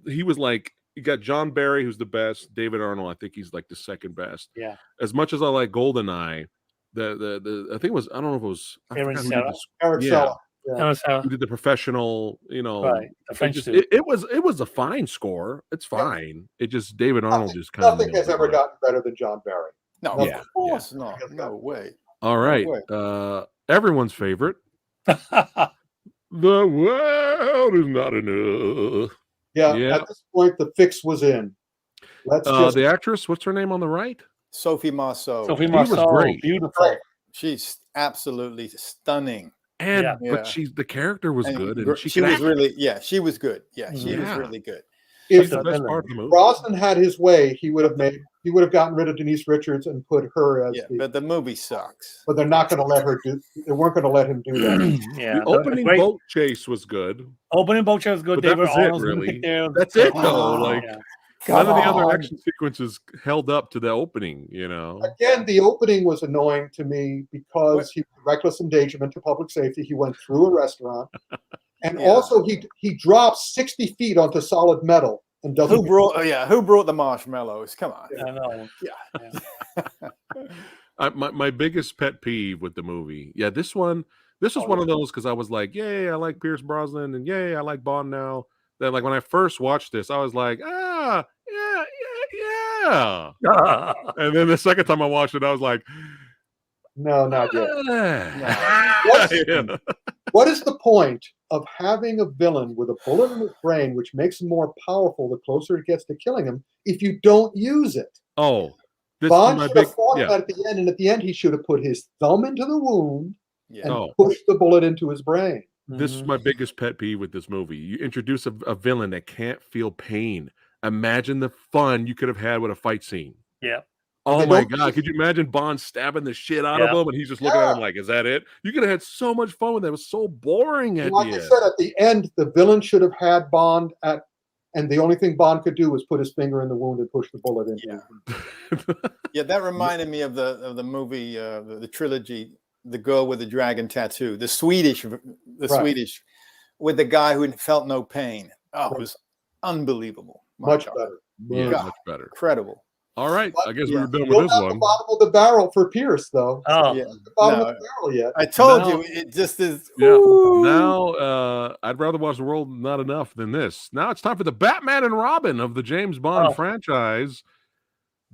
he was like, you got John Barry, who's the best. David Arnold, I think he's like the second best. Yeah. As much as I like Goldeneye, the I think it was, I don't know if it was Aaron forgot who did Sella? this- Eric yeah. Sella. That was how. who did the professional, you know, Right. The French just, dude. it was a fine score. It's fine. It just David Arnold just kind of Nothing has ever gotten better than John Barry. No, Yeah, of course not. No way. All right. way. Everyone's favorite. The world is not enough. Yeah, Yeah. at this point, the fix was in. Let's just The actress, what's her name on the right? Sophie Marceau. Sophie was Marceau, great. beautiful. She's absolutely stunning. And Yeah. but the character was And good, gr- and she she could was act. really, she was good. Yeah, she was Yeah. really good. She's if the best villain. part of the movie. Brosnan had his way, he would have gotten rid of Denise Richards and put her as Yeah, the. but the movie sucks. But they're not going to let her do. They weren't going to let him do that. Yeah. The opening great boat chase was good. opening boat chase was good. But that David was it, Arnold's really. music there. That's it, though. Oh, Like Yeah. none of the Come other on. action sequences held up to the opening. You know. Again, the opening was annoying to me because he was reckless endangerment to public safety. He went through a restaurant, and Yeah. also he drops 60 feet onto solid metal and doesn't. Who brought the marshmallows? Come on. I know. My biggest pet peeve with the movie. Yeah, this was one of those because I was like, yay, I like Pierce Brosnan, and yay, I like Bond now. Then like when I first watched this, I was like, yeah. And then the second time I watched it, I was like, No, not yet. Yeah. What is the point of having a villain with a bullet in his brain, which makes him more powerful the closer it gets to killing him, if you don't use it? Oh, this Bond is my should big have fought yeah. that at the end, and at the end he should have put his thumb into the wound Yeah. and Oh. pushed the bullet into his brain. This is my biggest pet peeve with this movie. You introduce a villain that can't feel pain. Imagine the fun you could have had with a fight scene. Yeah. Oh They my don't- God. Could you imagine Bond stabbing the shit out Yeah. of him and he's just looking at him like, is that it? You could have had so much fun with that. It was so boring at Like the I end. said, at the end, the villain should have had Bond at, and the only thing Bond could do was put his finger in the wound and push the bullet into Yeah. it. Yeah, that reminded me of the movie, the trilogy, The Girl with the Dragon Tattoo, the Swedish, Swedish, with the guy who felt no pain. Oh, it was unbelievable. My Much God. better. Yeah, God. much better. Incredible. All right. I guess Yeah. we're done Still with this not the one. bottom of the barrel for Pierce, though. Oh, Yeah. The bottom No. of the barrel yet. I told Now- you, it just is. Yeah. Woo. Now, I'd rather watch The World Not Enough than this. Now it's time for the Batman and Robin of the James Bond Oh. franchise.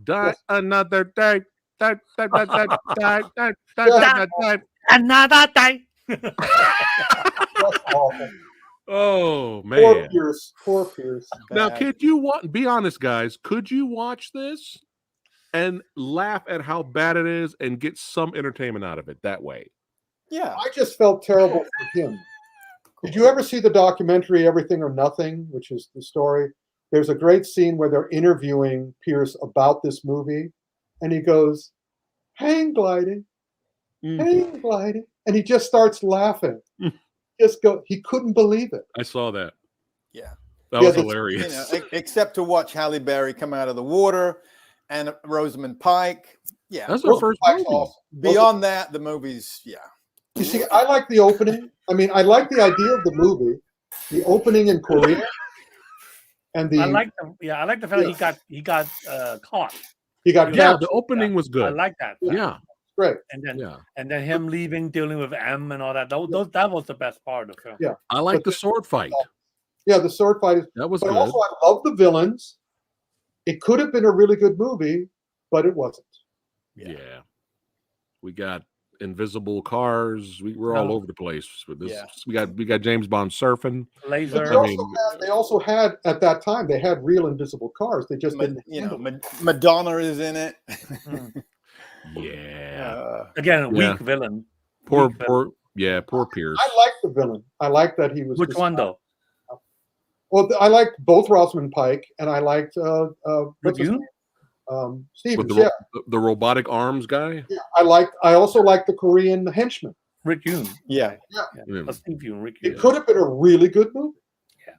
Die Yes. another day. Die, die, die, die, die, die, die, die. another day. That's awful. Oh Poor man. Pierce. Poor Pierce. Now, Bad. could you be honest, guys? Could you watch this and laugh at how bad it is and get some entertainment out of it that way? Yeah. I just felt terrible for him. Did you ever see the documentary Everything or Nothing, which is the story? There's a great scene where they're interviewing Pierce about this movie, and he goes, hang gliding, hang gliding, and he just starts laughing. He couldn't believe it. I saw that. Yeah. That Yeah, was that's- hilarious. Except to watch Halle Berry come out of the water and Rosamund Pike. Yeah. That's our first Pike's movie. awesome. Beyond that, the movie's, You see, I like the opening. I mean, I like the idea of the movie, the opening in Korea, and the I like the fact that he got caught. He got Yeah, captured. the opening was I good. like that. Yeah, Great. And then him leaving, dealing with M and all that. That was the best part of the film. Yeah. I like But the sword fight. Yeah, the sword fight is. That was But good. also, I love the villains. It could have been a really good movie, but it wasn't. Yeah. We got invisible cars. We're all over the place with this. Yeah. We got James Bond surfing. Laser. They also had at that time they had real invisible cars. They just didn't. Madonna is in it. Yeah. Again, weak villain. Poor Poor Pierce. I like the villain. I like that he was. Which one though? Well, I liked both Rosamund Pike, and I liked Rick Yune? Stevens. With the robotic arms guy. Yeah, I also liked the Korean henchman. Rick Yune. Yeah. Steve Yune, Rick Yune. It could have been a really good movie. Yeah.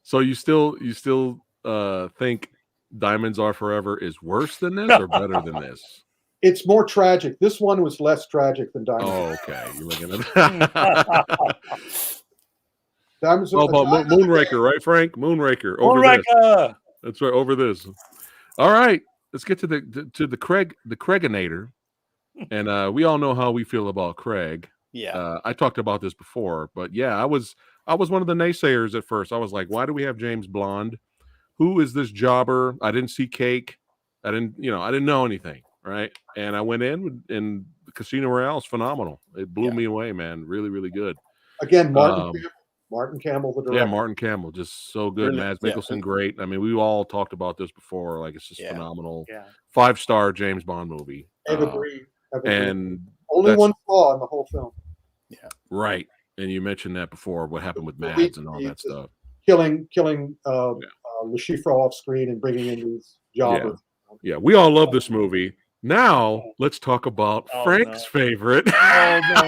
So you still think Diamonds Are Forever is worse than this or better than this? It's more tragic. This one was less tragic than Diamonds. Oh, okay. You're looking at Diamonds Are about Moonraker, right, Frank? Moonraker. Moonraker. That's right. Over this. All right. Let's get to the Craiginator. And we all know how we feel about Craig. Yeah. I talked about this before, but yeah, I was one of the naysayers at first. I was like, why do we have James Blonde? Who is this jobber? I didn't see Cake. I didn't know anything, right? And I went in, and Casino Royale is phenomenal. It blew me away, man. Really, really good. Again, Martin Campbell, the director. Yeah, Martin Campbell, just so good. Mads Mikkelsen, great. I mean, we all talked about this before. Like, it's just phenomenal. Yeah. 5-star James Bond movie. Evergreen. And only one flaw in the whole film. Yeah. Right. And you mentioned that before, what happened with Mads and all that stuff. Killing Le Chiffre off screen and bringing in these jobbers. Yeah, we all love this movie. Now, let's talk about Frank's favorite. Oh, no.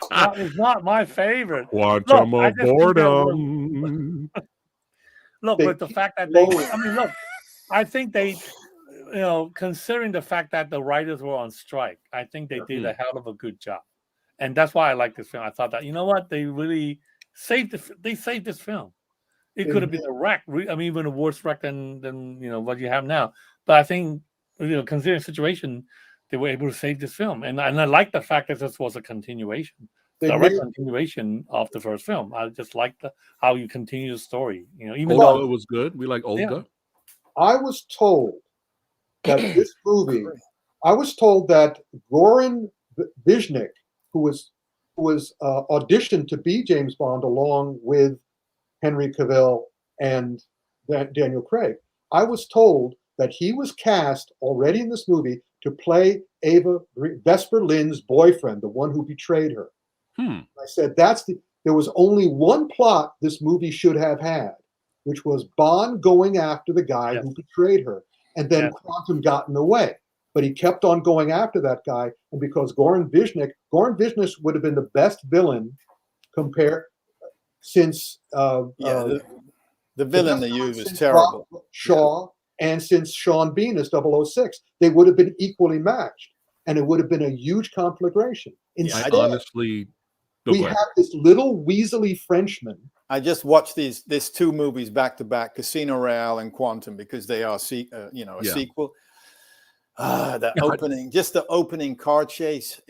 That is not my favorite. Quantum of Boredom. Look, with the fact that I think they, considering the fact that the writers were on strike, I think they did a hell of a good job. And that's why I like this film. I thought that, you know what, they really saved this film. It could have been a wreck. I mean, even a worse wreck than what you have now. But I think, considering the situation, they were able to save this film. And I like the fact that this was a continuation. Continuation of the first film. I just like how you continue the story. Even though it was good. We like Olga. Yeah. I was told that this movie. I was told that Goran Viznik, who was auditioned to be James Bond along with Henry Cavill and Daniel Craig. I was told that he was cast already in this movie to play Vesper Lynd's boyfriend, the one who betrayed her. I said there was only one plot this movie should have had, which was Bond going after the guy who betrayed her, and then Quantum got in the way. But he kept on going after that guy, and because Goran Viznik would have been the best villain since the villain they used was terrible. Shaw, and since Sean Bean is 006, they would have been equally matched, and it would have been a huge conflagration. Instead, we have this little weaselly Frenchman. I just watched these two movies back to back, Casino Royale and Quantum, because they are sequel. The opening car chase.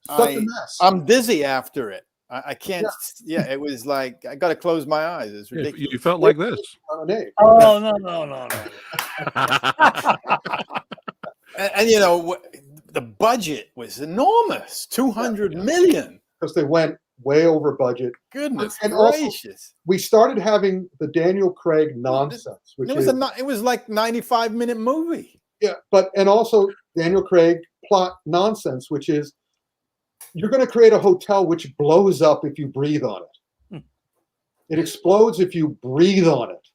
Such a mess. I'm dizzy after it. I can't. Yeah, it was like I got to close my eyes. It's ridiculous. You felt like this. Oh no. and the budget was enormous, 200 million. Because they went way over budget. Goodness and gracious! Also, we started having the Daniel Craig nonsense, which it was like 95-minute movie. Yeah, and also Daniel Craig plot nonsense, which is you're going to create a hotel which blows up if you breathe on it. It explodes if you breathe on it.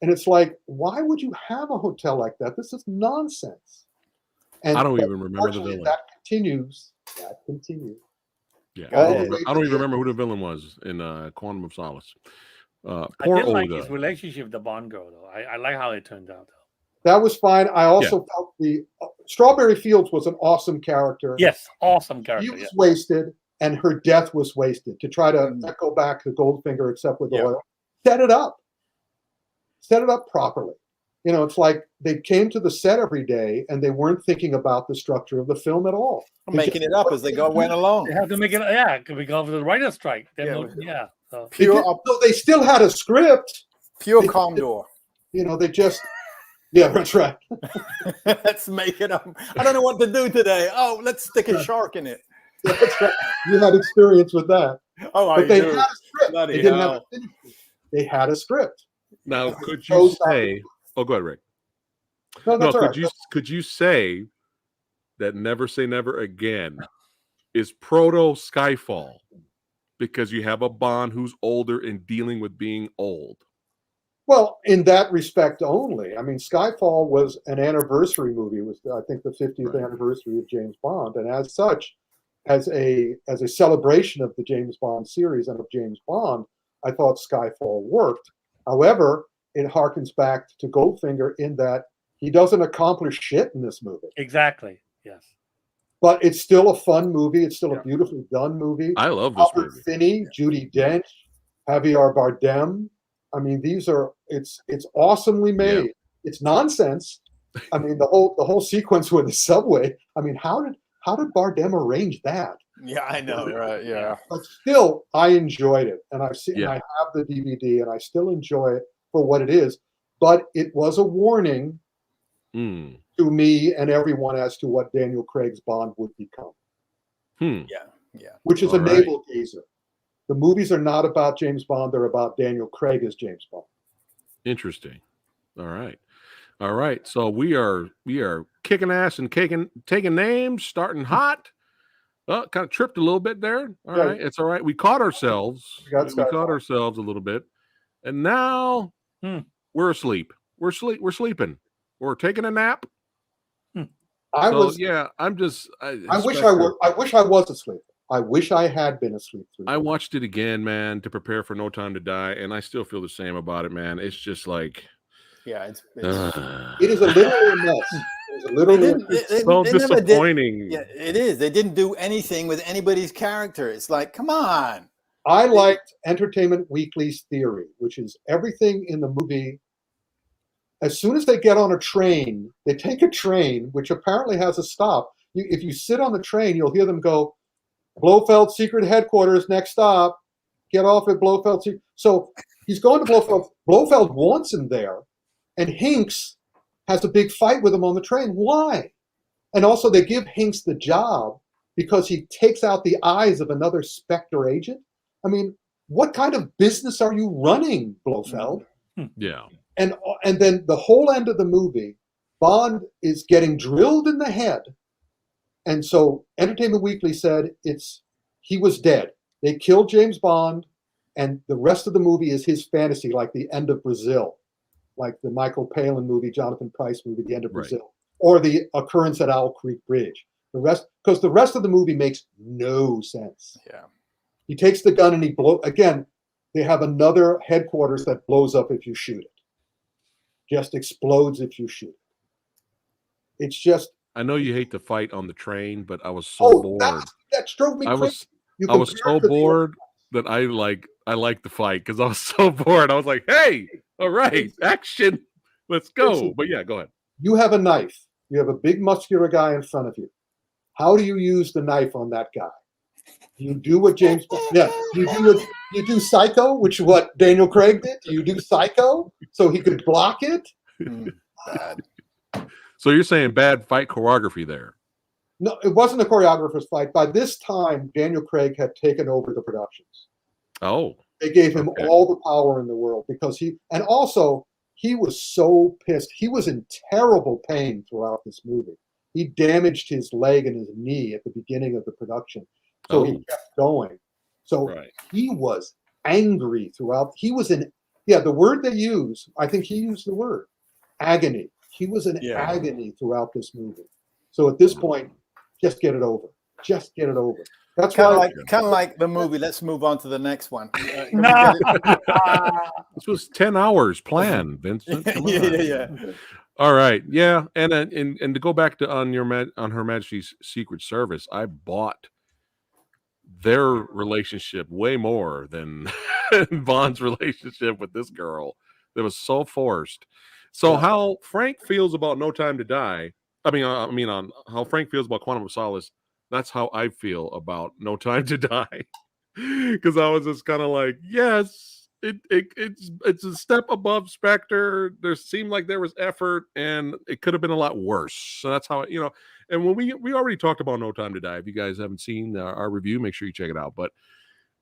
And it's like, why would you have a hotel like that? This is nonsense. And I don't even remember the villain. That continues. Yeah, I don't even remember who the villain was in Quantum of Solace. I did like his relationship with the Bond girl, though. I like how it turned out, though. That was fine. I also felt the Strawberry Fields was an awesome character. Yes, awesome character. She was wasted, and her death was wasted to try to echo back to Goldfinger, except with oil. Set it up properly. You know, it's like they came to the set every day and they weren't thinking about the structure of the film at all. I'm making it up as they went along. They have to make it, because of the writer's strike. So. They still had a script. Pure Condor. You know, they just, yeah, that's right. Let's make it up. I don't know what to do today. Oh, let's stick a shark in it. That's right. You had experience with that. Oh, but I they do. had a script. Bloody They didn't hell. have a finish. They had a script. Now, could you say? Oh, go ahead, Rick. No, that's all right. Could you say that Never Say Never Again is proto Skyfall because you have a Bond who's older and dealing with being old? Well, in that respect only. I mean, Skyfall was an anniversary movie. It was, I think, the 50th anniversary of James Bond, and as such, as a celebration of the James Bond series and of James Bond, I thought Skyfall worked. However, it harkens back to Goldfinger in that he doesn't accomplish shit in this movie. Exactly. Yes. But it's still a fun movie. It's still a beautifully done movie. I love this Albert movie. Finney, Judi Dench, Javier Bardem. I mean, it's awesomely made. Yeah. It's nonsense. I mean, the whole sequence with the subway. I mean, how did Bardem arrange that? Yeah, I know, right? Yeah. But still, I enjoyed it, and I Yeah. have the DVD, and I still enjoy it for what it is. But it was a warning to me and everyone as to what Daniel Craig's Bond would become. Yeah. Which is All a right. navel gazer. The movies are not about James Bond; they're about Daniel Craig as James Bond. Interesting. All right. So we are kicking ass and taking names, starting hot. Well, kind of tripped a little bit there. All right. It's all right. We caught ourselves. We caught ourselves a little bit, and now we're asleep. We're sleeping. We're taking a nap. I wish I was asleep. I wish I had been asleep through. I watched it again, man, to prepare for No Time to Die, and I still feel the same about it, man. It's just like, yeah, it is a little mess. It's a little so disappointing. Yeah, it is. They didn't do anything with anybody's character. It's like, come on. I liked Entertainment Weekly's theory, which is everything in the movie. As soon as they get on a train, they take a train, which apparently has a stop. If you sit on the train, you'll hear them go, Blofeld Secret Headquarters, next stop. Get off at Blofeld Secret. So he's going to Blofeld. Blofeld wants him there. And Hinks has a big fight with him on the train. Why? And also they give Hinks the job because he takes out the eyes of another Spectre agent. I mean, what kind of business are you running, Blofeld? Yeah. And then the whole end of the movie, Bond is getting drilled in the head. And so Entertainment Weekly said he was dead. They killed James Bond, and the rest of the movie is his fantasy, like the end of Brazil, like the Michael Palin movie, Jonathan Pryce movie, The End of Brazil, or the occurrence at Owl Creek Bridge. Because the rest of the movie makes no sense. Yeah. He takes the gun and he again, they have another headquarters that blows up if you shoot it. Just explodes if you shoot it. It's just. I know you hate to fight on the train, but I was so bored. That drove me crazy. I was so bored that I liked the fight because I was so bored. I was like, hey, all right, action. Let's go. But yeah, go ahead. You have a knife. You have a big muscular guy in front of you. How do you use the knife on that guy? Do you do what James you do Psycho, which is what Daniel Craig did? Do you do Psycho so he could block it? So you're saying bad fight choreography there? No, it wasn't a choreographer's fight. By this time, Daniel Craig had taken over the productions. Oh. They gave him all the power in the world because he was so pissed. He was in terrible pain throughout this movie. He damaged his leg and his knee at the beginning of the production. So he kept going. So he was angry throughout. He was the word they use, I think he used the word, agony. He was in agony throughout this movie. So at this point, just get it over. Just get it over. That's kind of like the movie. Let's move on to the next one. This was 10 hours planned, Vincent. Yeah. All right, yeah, and to go back to on Her Majesty's Secret Service, I bought their relationship way more than Bond's relationship with this girl. That was so forced. So Yeah. how Frank feels about No Time to Die. On how Frank feels about Quantum of Solace. That's how I feel about No Time to Die. Because I was just kind of like, yes, it's a step above Spectre. There seemed like there was effort, and it could have been a lot worse. So that's how And when we already talked about No Time to Die. If you guys haven't seen our review, make sure you check it out. But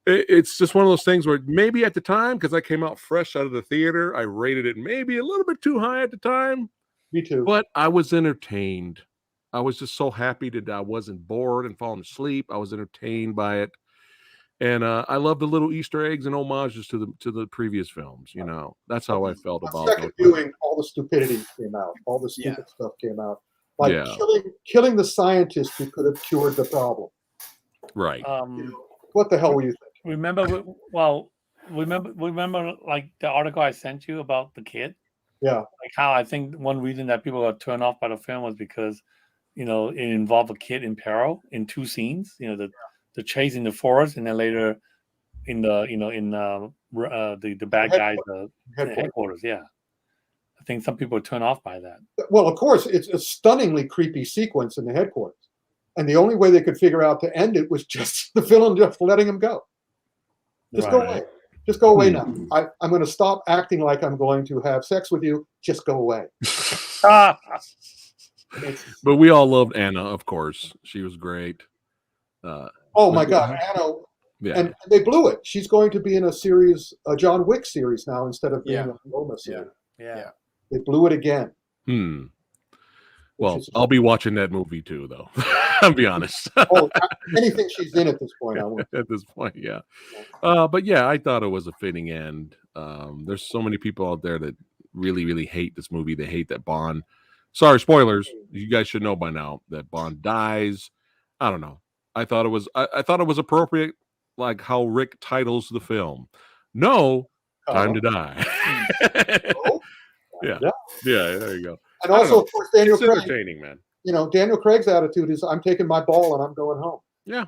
it's just one of those things where maybe at the time, because I came out fresh out of the theater, I rated it maybe a little bit too high at the time. Me too. But I was entertained. I was just so happy that I wasn't bored and falling asleep. I was entertained by it. And I love the little Easter eggs and homages to the previous films. That's how I felt On about second viewing, all the stupidity came out. All the stupid stuff came out. Like killing the scientist who could have cured the problem. Right. What the hell were you thinking? Remember like the article I sent you about the kid? Yeah. Like how I think one reason that people got turned off by the film was because, it involved a kid in peril in 2 scenes. The chase in the forest, and then later in the the bad guys headquarters. Yeah, I think some people are turned off by that. Well, of course, it's a stunningly creepy sequence in the headquarters, and the only way they could figure out to end it was just the villain just letting him go. Just go away. Just go away now. I'm going to stop acting like I'm going to have sex with you. Just go away. But we all loved Anna, of course. She was great. Oh my God, Anna! Yeah. And they blew it. She's going to be in a John Wick series now instead of being a Roma series. Yeah. They blew it again. Well, I'll be watching that movie too, though. I'll be honest. Anything she's in at this point, I won't. At this point, yeah. But yeah, I thought it was a fitting end. There's so many people out there that really, really hate this movie. They hate that Bond. Sorry, spoilers. You guys should know by now that Bond dies. I don't know. I thought it was appropriate, like how Rick titles the film. No Time to Die. Yeah. There you go. And also, of course, Daniel Craig. Entertaining, man. Daniel Craig's attitude is, "I'm taking my ball and I'm going home." Yeah.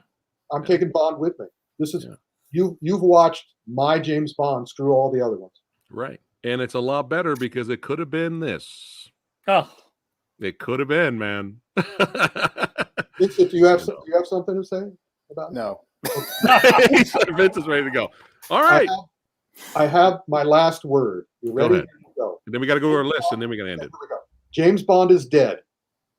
I'm taking Bond with me. This is you've watched my James Bond screw all the other ones. Right. And it's a lot better because it could have been this. Oh. It could have been, man. Vincent, do you have something to say about it? No. Vince is ready to go. All right. I have my last word. You ready? Go ahead. Go. And then we got to go to our list, and then we're going to end it. James Bond is dead.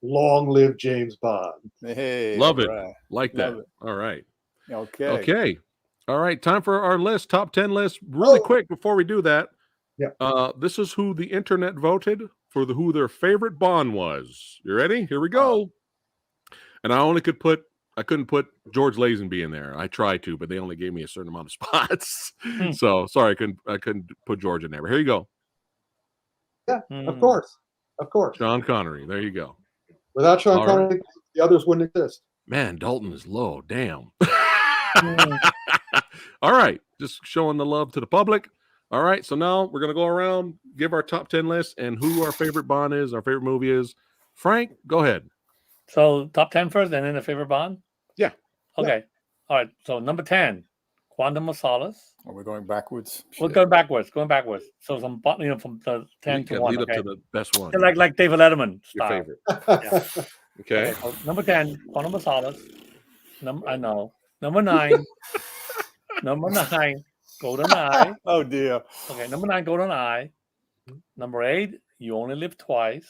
Long live James Bond. Hey, love it. Right. Like that. All right. Okay. All right. Time for our list. Top 10 list. Really quick before we do that. Yeah. This is who the internet voted for who their favorite Bond was. You ready? Here we go. And I couldn't put George Lazenby in there. I tried to, but they only gave me a certain amount of spots. So sorry, I couldn't put George in there. But here you go. Yeah, of course. Sean Connery. There you go. Without Sean Connery, the others wouldn't exist. Man, Dalton is low. Damn. All right. Just showing the love to the public. All right. So now we're going to go around, give our top 10 list and who our favorite Bond is, our favorite movie is. Frank, go ahead. So top 10 first and then the favorite Bond? Yeah. Okay. Yeah. All right. So number 10, Quantum of Solace. Are we going backwards? We're going backwards. So some, from the 10 to 1. Lead up to the best one. Like David Letterman style. Your favorite. Yeah. Okay. So number 10, Quantum of Solace. I know. Number 9. Number 9, GoldenEye. Oh dear. Okay. Number 9, GoldenEye. Number 8, You Only Live Twice.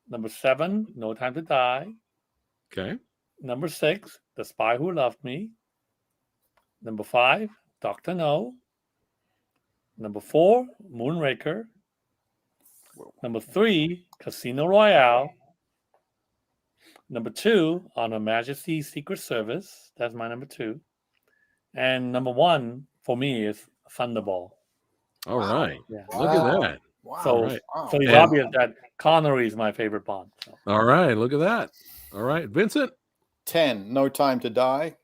Number 7, No Time to Die. Okay. Number 6, The Spy Who Loved Me. Number 5, Dr. No. Number 4, Moonraker. Number 3, Casino Royale. Number 2, On Her Majesty's Secret Service. That's my number 2. And number 1 for me is Thunderball. All right. Yeah. Look at that. Wow. So it's obvious that Connery is my favorite Bond. So. All right. Look at that. All right. Vincent? 10, No Time to Die.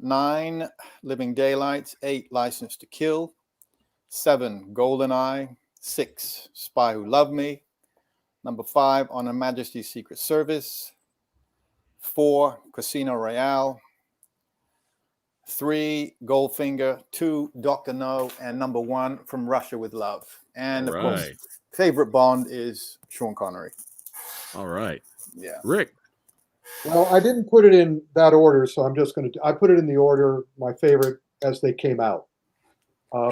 9, Living Daylights. 8, License to Kill. 7, GoldenEye. 6, Spy Who Loved Me. Number 5, On Her Majesty's Secret Service. 4, Casino Royale. 3, Goldfinger. 2, Dr. No. And number 1, From Russia with Love. And of course, favorite Bond is Sean Connery. All right. Yeah. Rick. Well, I didn't put it in that order, so I'm just going to. I put it in the order my favorite as they came out.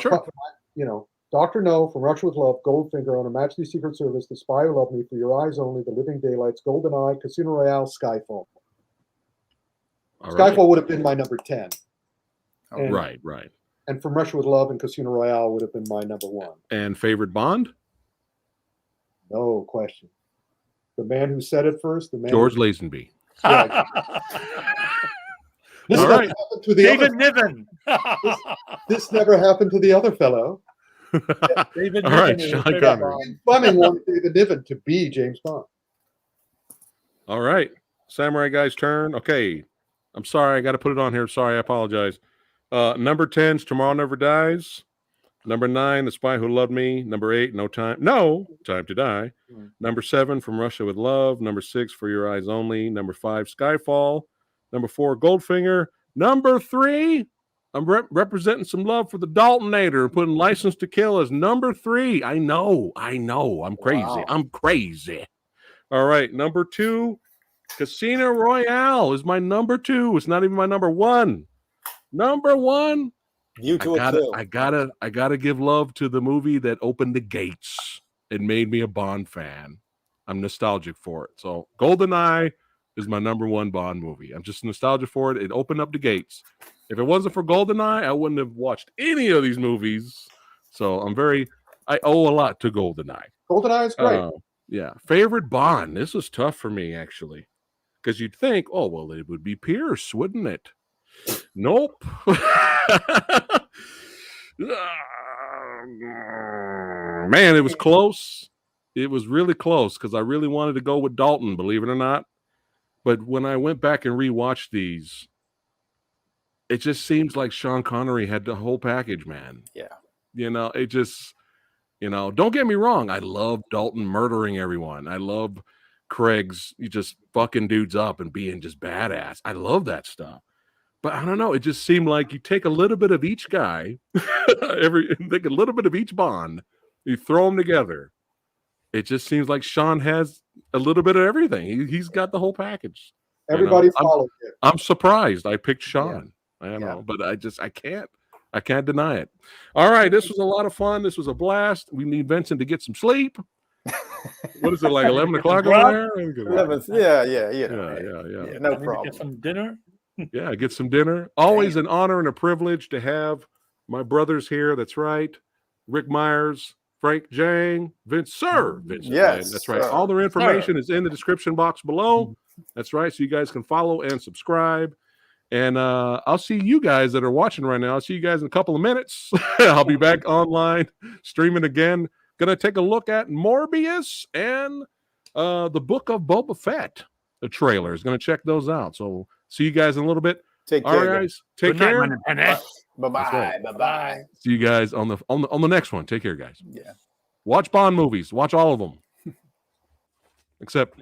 Sure. You know, Dr. No, From Russia with Love, Goldfinger, On Her Majesty's Secret Service, The Spy Who Loved Me, For Your Eyes Only, The Living Daylights, GoldenEye, Casino Royale, Skyfall. All Skyfall right. would have been my number 10. And, Right. And From Russia with Love and Casino Royale would have been my number 1. And favorite Bond? No question. The man who said it first, the man George Lazenby. Yeah. This All never right. happened to the David other, Niven. this never happened to the other fellow. David All right, Niven is Sean favorite Connery. Bond. Fleming wanted David Niven to be James Bond. All right. Samurai Guy's turn. Okay. I'm sorry. I got to put it on here. Sorry. I apologize. Number 10's Tomorrow Never Dies. Number 9, The Spy Who Loved Me. Number 8, No Time to Die. Number 7, From Russia with Love. Number 6, For Your Eyes Only. Number 5, Skyfall. Number 4, Goldfinger. Number 3, I'm representing some love for the Daltonator, putting License to Kill as number 3. I know. I'm crazy. Wow. I'm crazy. All right. Number 2, Casino Royale is my number 2. It's not even my number 1. Number 1. View to a Kill. I gotta give love to the movie that opened the gates and made me a Bond fan. I'm nostalgic for it. So GoldenEye is my number 1 Bond movie. I'm just nostalgic for it. It opened up the gates. If it wasn't for GoldenEye, I wouldn't have watched any of these movies. So I owe a lot to GoldenEye. GoldenEye is great. Yeah. Favorite Bond. This was tough for me, actually. Because you'd think, oh, well, it would be Pierce, wouldn't it? Nope. Man, it was close. It was really close because I really wanted to go with Dalton, believe it or not. But when I went back and rewatched these, it just seems like Sean Connery had the whole package, man. Yeah. It just, don't get me wrong. I love Dalton murdering everyone. I love Craig's just fucking dudes up and being just badass. I love that stuff. But I don't know. It just seemed like you take a little bit of each guy, take a little bit of each Bond, you throw them together. It just seems like Sean has a little bit of everything. He's got the whole package. Everybody followed it. I'm surprised I picked Sean. Yeah. I know, but I can't deny it. All right, this was a lot of fun. This was a blast. We need Vincent to get some sleep. What is it, like 11 o'clock over there? 11th. Yeah. No Maybe problem. Get some dinner. Yeah, get some dinner. Always an honor and a privilege to have my brothers here. That's right. Rick Myers, Frank Jang, Vincent. Yes, that's right. sir. All their information is in the description box below. That's right. So you guys can follow and subscribe. And I'll see you guys that are watching right now. I'll see you guys in a couple of minutes. I'll be back online streaming again. Going to take a look at Morbius and the Book of Boba Fett. The trailer is going to check those out. So see you guys in a little bit. Take All care. right, guys. Take care. Bye-bye. right. Bye-bye. See you guys on the next one. Take care, guys. Yeah. Watch Bond movies. Watch all of them. Except